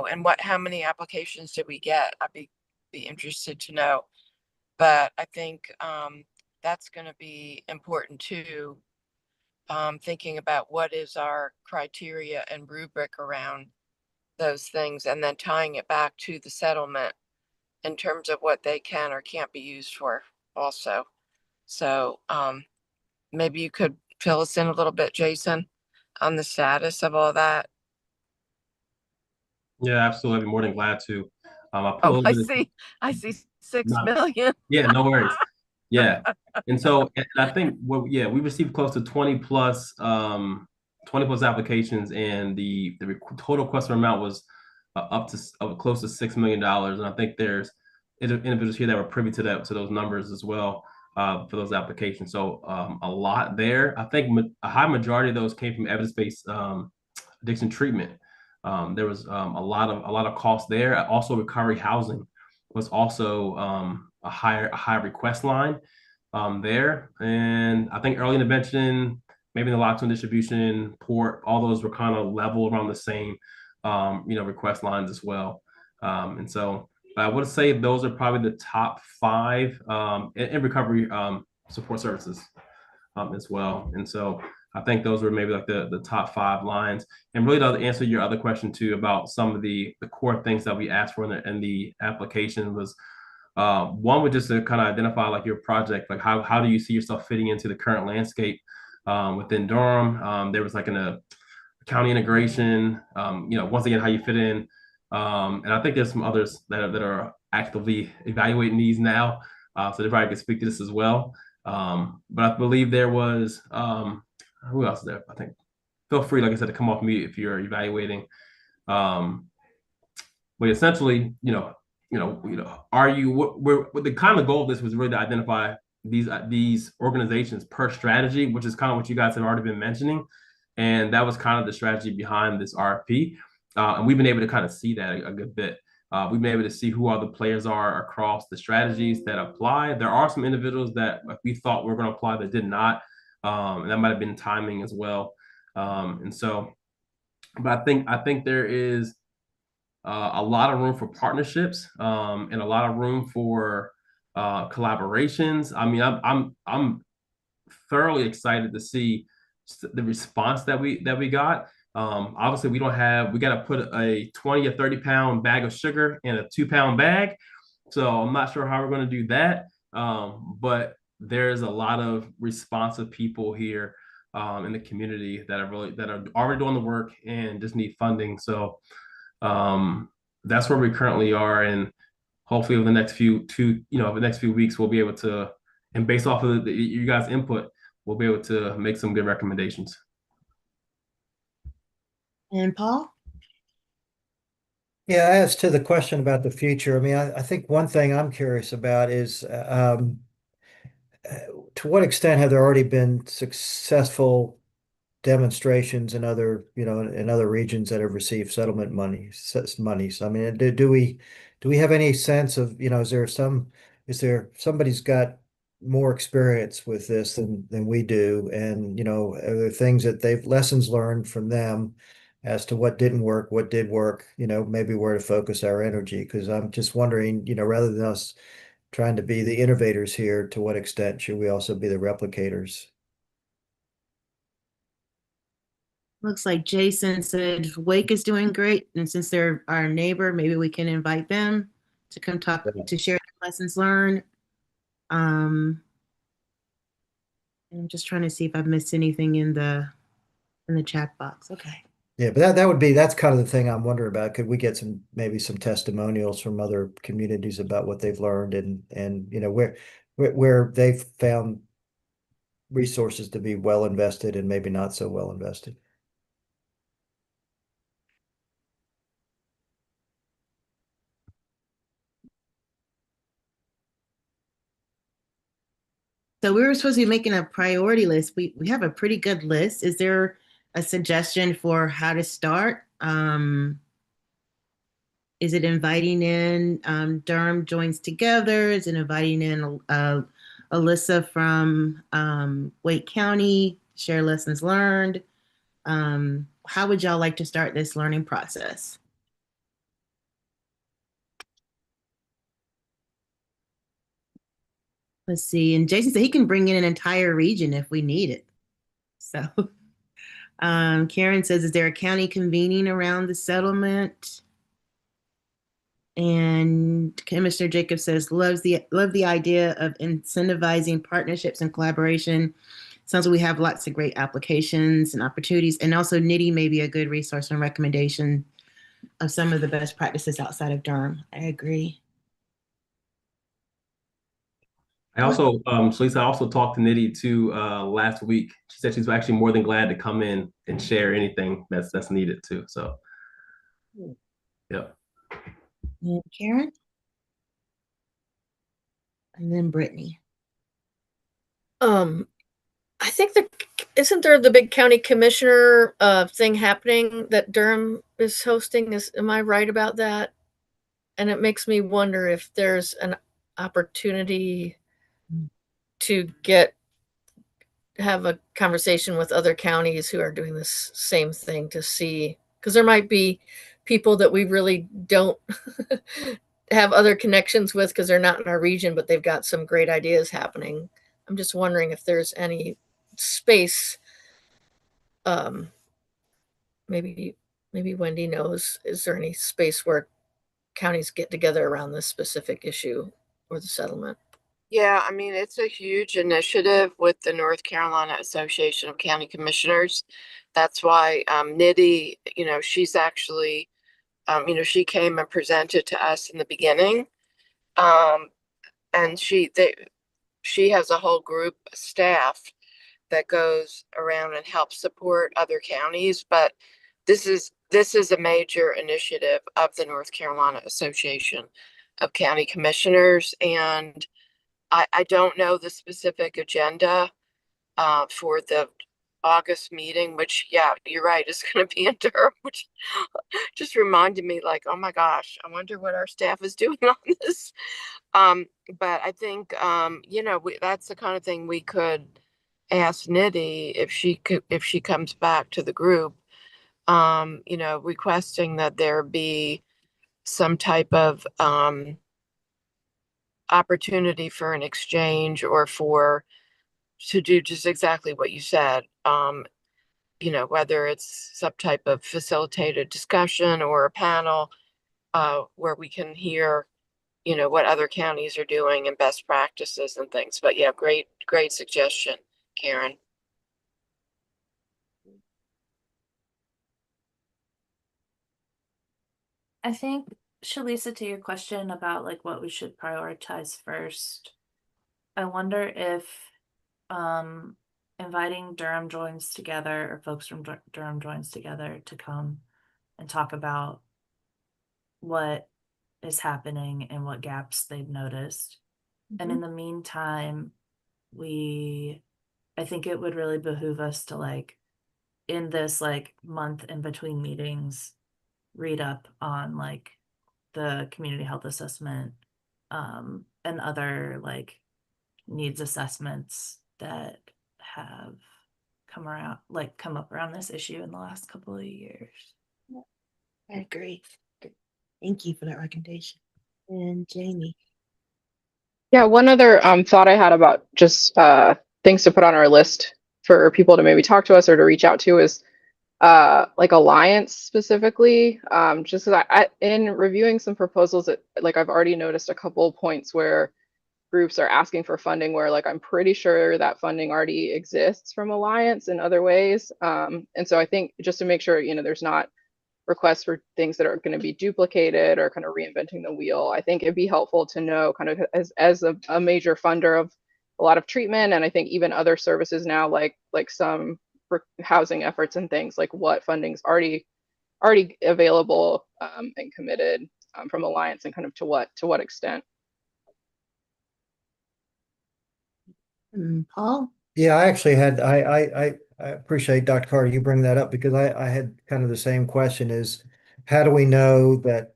and how many applications did we get? I'd be interested to know. But I think that's going to be important too, thinking about what is our criteria and rubric around those things, and then tying it back to the settlement in terms of what they can or can't be used for also. So maybe you could fill us in a little bit, Jason, on the status of all that. Yeah, absolutely. I'd be more than glad to. I put a Oh, little bit of, I see 6 no, million. yeah, no worries. Yeah. And so, and I think, well, yeah, we received close to 20 plus, 20 plus applications, and the total question amount was up to close to $6 million. And I think there's individuals here that were privy to that, to those numbers as well, for those applications. So a lot there. I think a high majority of those came from evidence-based addiction treatment. There was a lot of costs there. Also, recovery housing was also a high request line there. And I think early intervention, maybe the naloxone distribution, port, all those were kind of level around the same, request lines as well. And so I would say those are probably the top five in recovery support services as well. And so I think those were maybe like the top five lines. And really, to answer your other question too about some of the core things that we asked for in the application was, one would just to kind of identify like your project, like how do you see yourself fitting into the current landscape within Durham. There was like a county integration, once again, how you fit in. And I think there's some others that are actively evaluating these now. So they probably could speak to this as well. But I believe there was, who else is there? I think, feel free, like I said, to come off mute if you're evaluating. But essentially, are you, what the kind of goal of this was really to identify these organizations per strategy, which is kind of what you guys have already been mentioning. And that was kind of the strategy behind this RFP. And we've been able to kind of see that a good bit. We've been able to see who all the players are across the strategies that apply. There are some individuals that we thought were going to apply that did not. And that might have been timing as well. And so, but I think there is a lot of room for partnerships and a lot of room for collaborations. I mean, I'm thoroughly excited to see the response that we got. Obviously, we got to put a 20 or 30 pound bag of sugar in a 2-pound bag. So I'm not sure how we're going to do that. But there's a lot of responsive people here in the community that are already doing the work and just need funding. So that's where we currently are. And hopefully over the next few weeks, we'll be able to, and based off of you guys' input, we'll be able to make some good recommendations. And Paul? Yeah, as to the question about the future, I mean, I think one thing I'm curious about is to what extent have there already been successful demonstrations in other, in other regions that have received settlement monies? I mean, do we have any sense of, is there somebody's got more experience with this than we do? And, are there things that lessons learned from them as to what didn't work, what did work, maybe where to focus our energy? Because I'm just wondering, rather than us trying to be the innovators here, to what extent should we also be the replicators? Looks like Jason said Wake is doing great, and since they're our neighbor, maybe we can invite them to come talk to share lessons learned. I'm just trying to see if I've missed anything in the chat box. Okay. Yeah, but that's kind of the thing I'm wondering about. Could we get maybe some testimonials from other communities about what they've learned and where they've found resources to be well invested and maybe not so well invested. So we were supposed to be making a priority list. We have a pretty good list. Is there a suggestion for how to start? Is it inviting in Durham Joins Together? Is it inviting in Alyssa from Wake County, share lessons learned? How would y'all like to start this learning process? Let's see. And Jason said he can bring in an entire region if we need it. So Karen says, is there a county convening around the settlement? And Commissioner Jacobs says, love the idea of incentivizing partnerships and collaboration. Sounds like we have lots of great applications and opportunities. And also NITI may be a good resource and recommendation of some of the best practices outside of Durham. I agree. I also, Lisa, I also talked to Nitty too last week. She said she's actually more than glad to come in and share anything that's needed too. So, yeah. And Karen? And then Brittany. I think isn't there the big county commissioner thing happening that Durham is hosting? Am I right about that? And it makes me wonder if there's an opportunity to have a conversation with other counties who are doing this same thing to see, because there might be people that we really don't have other connections with because they're not in our region, but they've got some great ideas happening. I'm just wondering if there's any space. Maybe Wendy knows. Is there any space where counties get together around this specific issue or the settlement? Yeah, I mean, it's a huge initiative with the North Carolina Association of County Commissioners. That's why Nitty, she's actually, she came and presented to us in the beginning. And she has a whole group of staff that goes around and helps support other counties. But this is a major initiative of the North Carolina Association of County Commissioners, and I don't know the specific agenda for the August meeting, which, yeah, you're right, is going to be in Durham, which just reminded me, like, oh my gosh, I wonder what our staff is doing on this. But I think, that's the kind of thing we could ask Nitty if she comes back to the group, requesting that there be some type of opportunity for an exchange or to do just exactly what you said. Whether it's some type of facilitated discussion or a panel where we can hear, what other counties are doing and best practices and things. But yeah, great suggestion, Karen. I think, Shalisa, to your question about like what we should prioritize first, I wonder if inviting Durham Joins Together or folks from Durham Joins Together to come and talk about what is happening and what gaps they've noticed. And in the meantime, I think it would really behoove us to like in this like month in between meetings, read up on like the community health assessment and other like needs assessments that have come up around this issue in the last couple of years. I agree. Thank you for that recommendation. And Jamie. Yeah, one other thought I had about just things to put on our list for people to maybe talk to us or to reach out to is like Alliance specifically. Just because in reviewing some proposals, like I've already noticed a couple of points where groups are asking for funding where like I'm pretty sure that funding already exists from Alliance in other ways. And so I think just to make sure, you know, there's not requests for things that are going to be duplicated or kind of reinventing the wheel, I think it'd be helpful to know kind of as a major funder of a lot of treatment, and I think even other services now, like some housing efforts and things, like what funding's already available and committed from Alliance, and kind of to what extent. Paul? Yeah, I actually had I appreciate Dr. Carter, you bring that up because I had kind of the same question is how do we know that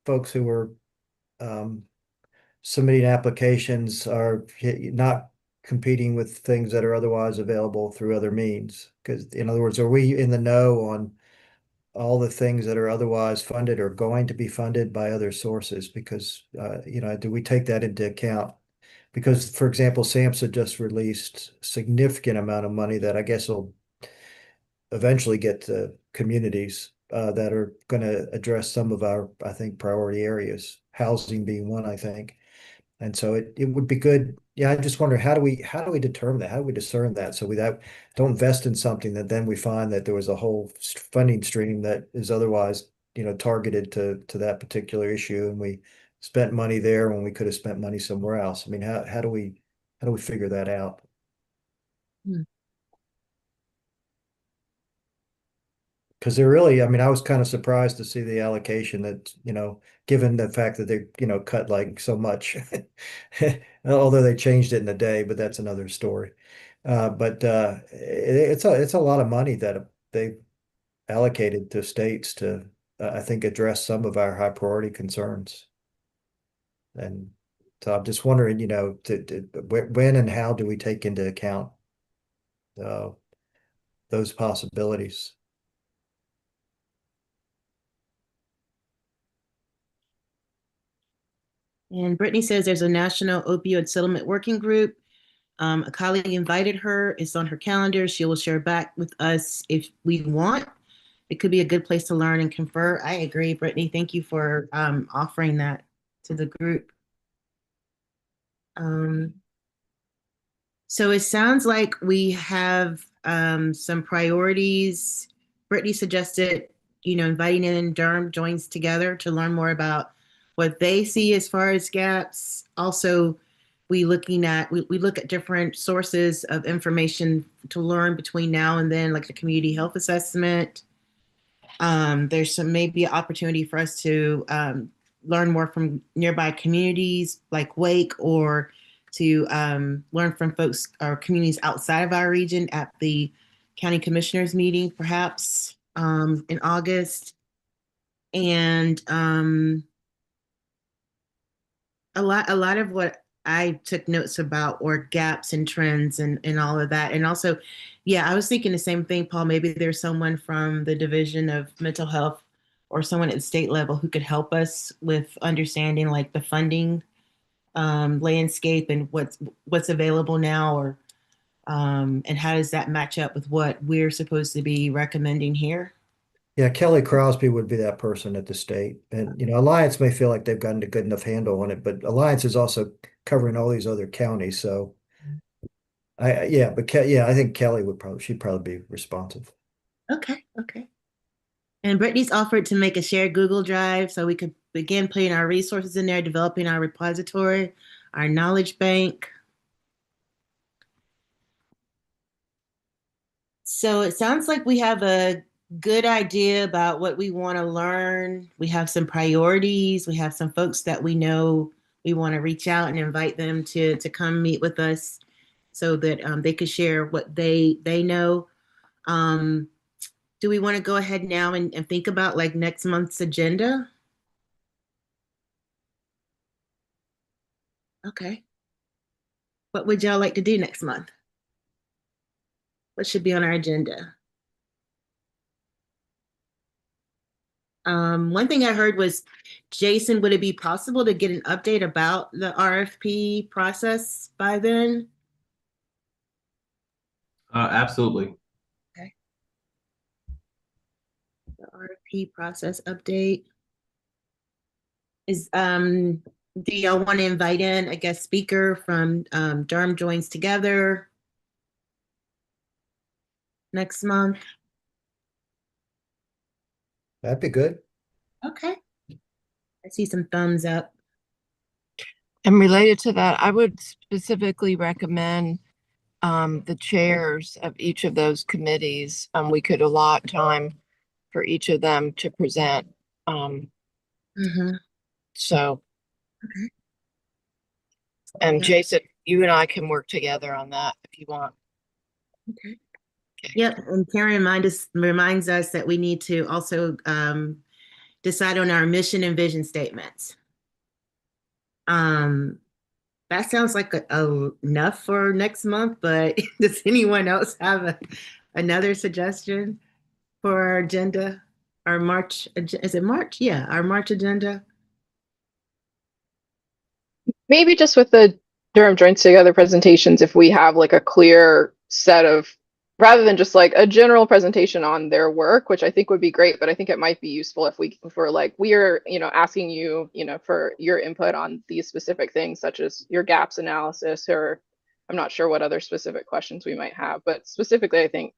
folks who are submitting applications are not competing with things that are otherwise available through other means? Because in other words, are we in the know on all the things that are otherwise funded or going to be funded by other sources? Because you know, do we take that into account? Because, for example, SAMHSA just released significant amount of money that I guess will eventually get to communities that are going to address some of our, I think, priority areas, housing being one, I think. And so it would be good. Yeah, I just wonder how do we determine that? How do we discern that so we don't invest in something that then we find that there was a whole funding stream that is otherwise, you know, targeted to that particular issue, and we spent money there when we could have spent money somewhere else. I mean, how do we figure that out? Hmm. Because they're really, I mean, I was kind of surprised to see the allocation that, you know, given the fact that they, you know, cut like so much, although they changed it in a day, but that's another story. But it's a lot of money that they allocated to states to, I think, address some of our high priority concerns. And so I'm just wondering, you know, when and how do we take into account uh, those possibilities? And Brittany says there's a national opioid settlement working group. A colleague invited her. It's on her calendar. She will share back with us if we want. It could be a good place to learn and confer. I agree, Brittany. Thank you for offering that to the group. So it sounds like we have some priorities. Brittany suggested, you know, inviting in Durham joins together to learn more about what they see as far as gaps. Also, we look at different sources of information to learn between now and then, like the community health assessment. There's some maybe an opportunity for us to learn more from nearby communities like Wake, or to learn from folks or communities outside of our region at the county commissioners meeting, perhaps in August. And a lot of what I took notes about were gaps and trends and all of that. And also, yeah, I was thinking the same thing, Paul. Maybe there's someone from the Division of Mental Health or someone at the state level who could help us with understanding like the funding landscape and what's available now, or and how does that match up with what we're supposed to be recommending here? Yeah, Kelly Crosby would be that person at the state. And, you know, Alliance may feel like they've gotten a good enough handle on it, but Alliance is also covering all these other counties. So yeah, but yeah, I think Kelly she'd probably be responsive. Okay, okay. And Brittany's offered to make a shared Google Drive so we could begin putting our resources in there, developing our repository, our knowledge bank. So it sounds like we have a good idea about what we want to learn. We have some priorities. We have some folks that we know we want to reach out and invite them to come meet with us so that they could share what they know. Do we want to go ahead now and think about like next month's agenda? Okay. What would y'all like to do next month? What should be on our agenda? One thing I heard was, Jason, would it be possible to get an update about the RFP process by then? Absolutely. Okay. The RFP process update is Do y'all want to invite in a guest speaker from Durham Joins Together next month? That'd be good. Okay. I see some thumbs up. And related to that, I would specifically recommend the chairs of each of those committees. We could allot time for each of them to present. So, Okay. and Yeah. Jason, you and I can work together on that if you want. Okay. Yep. And Karen reminds us that we need to also decide on our mission and vision statements. That sounds like enough for next month, but does anyone else have another suggestion for our agenda? Our March, is it March? Yeah, our March agenda. Maybe just with the Durham Joints Together presentations, if we have like a clear set of, rather than just like a general presentation on their work, which I think would be great, but I think it might be useful if we're like, we are, asking you, for your input on these specific things, such as your gaps analysis, or I'm not sure what other specific questions we might have, but specifically, I think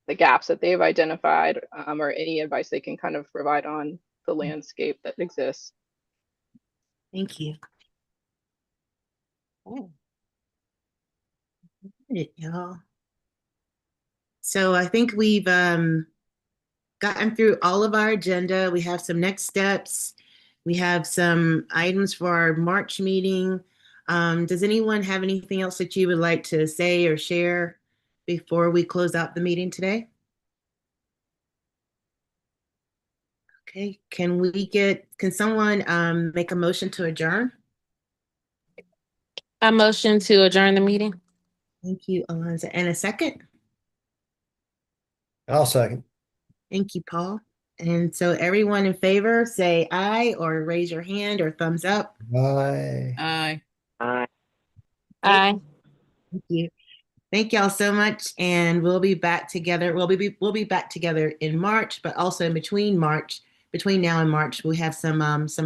the gaps that they've identified, or any advice they can kind of provide on the landscape that exists. Thank you. Oh. Y'all. So I think we've gotten through all of our agenda. We have some next steps. We have some items for our March meeting. Does anyone have anything else that you would like to say or share before we close out the meeting today? Okay, can someone make a motion to adjourn? A motion to adjourn the meeting. Thank you, Alonzo. And a second? I'll second. Thank you, Paul. And so everyone in favor, say aye or raise your hand or thumbs up. Bye. Aye. Aye. Thank you. Thank y'all so much. And we'll be back together. We'll be back together in March, but also in between now and March, we have some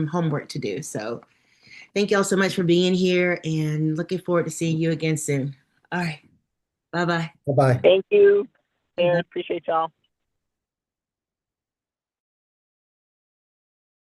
homework to do. So thank y'all so much for being here and looking forward to seeing you again soon. All right. Bye-bye. Bye-bye. Thank you. Appreciate y'all.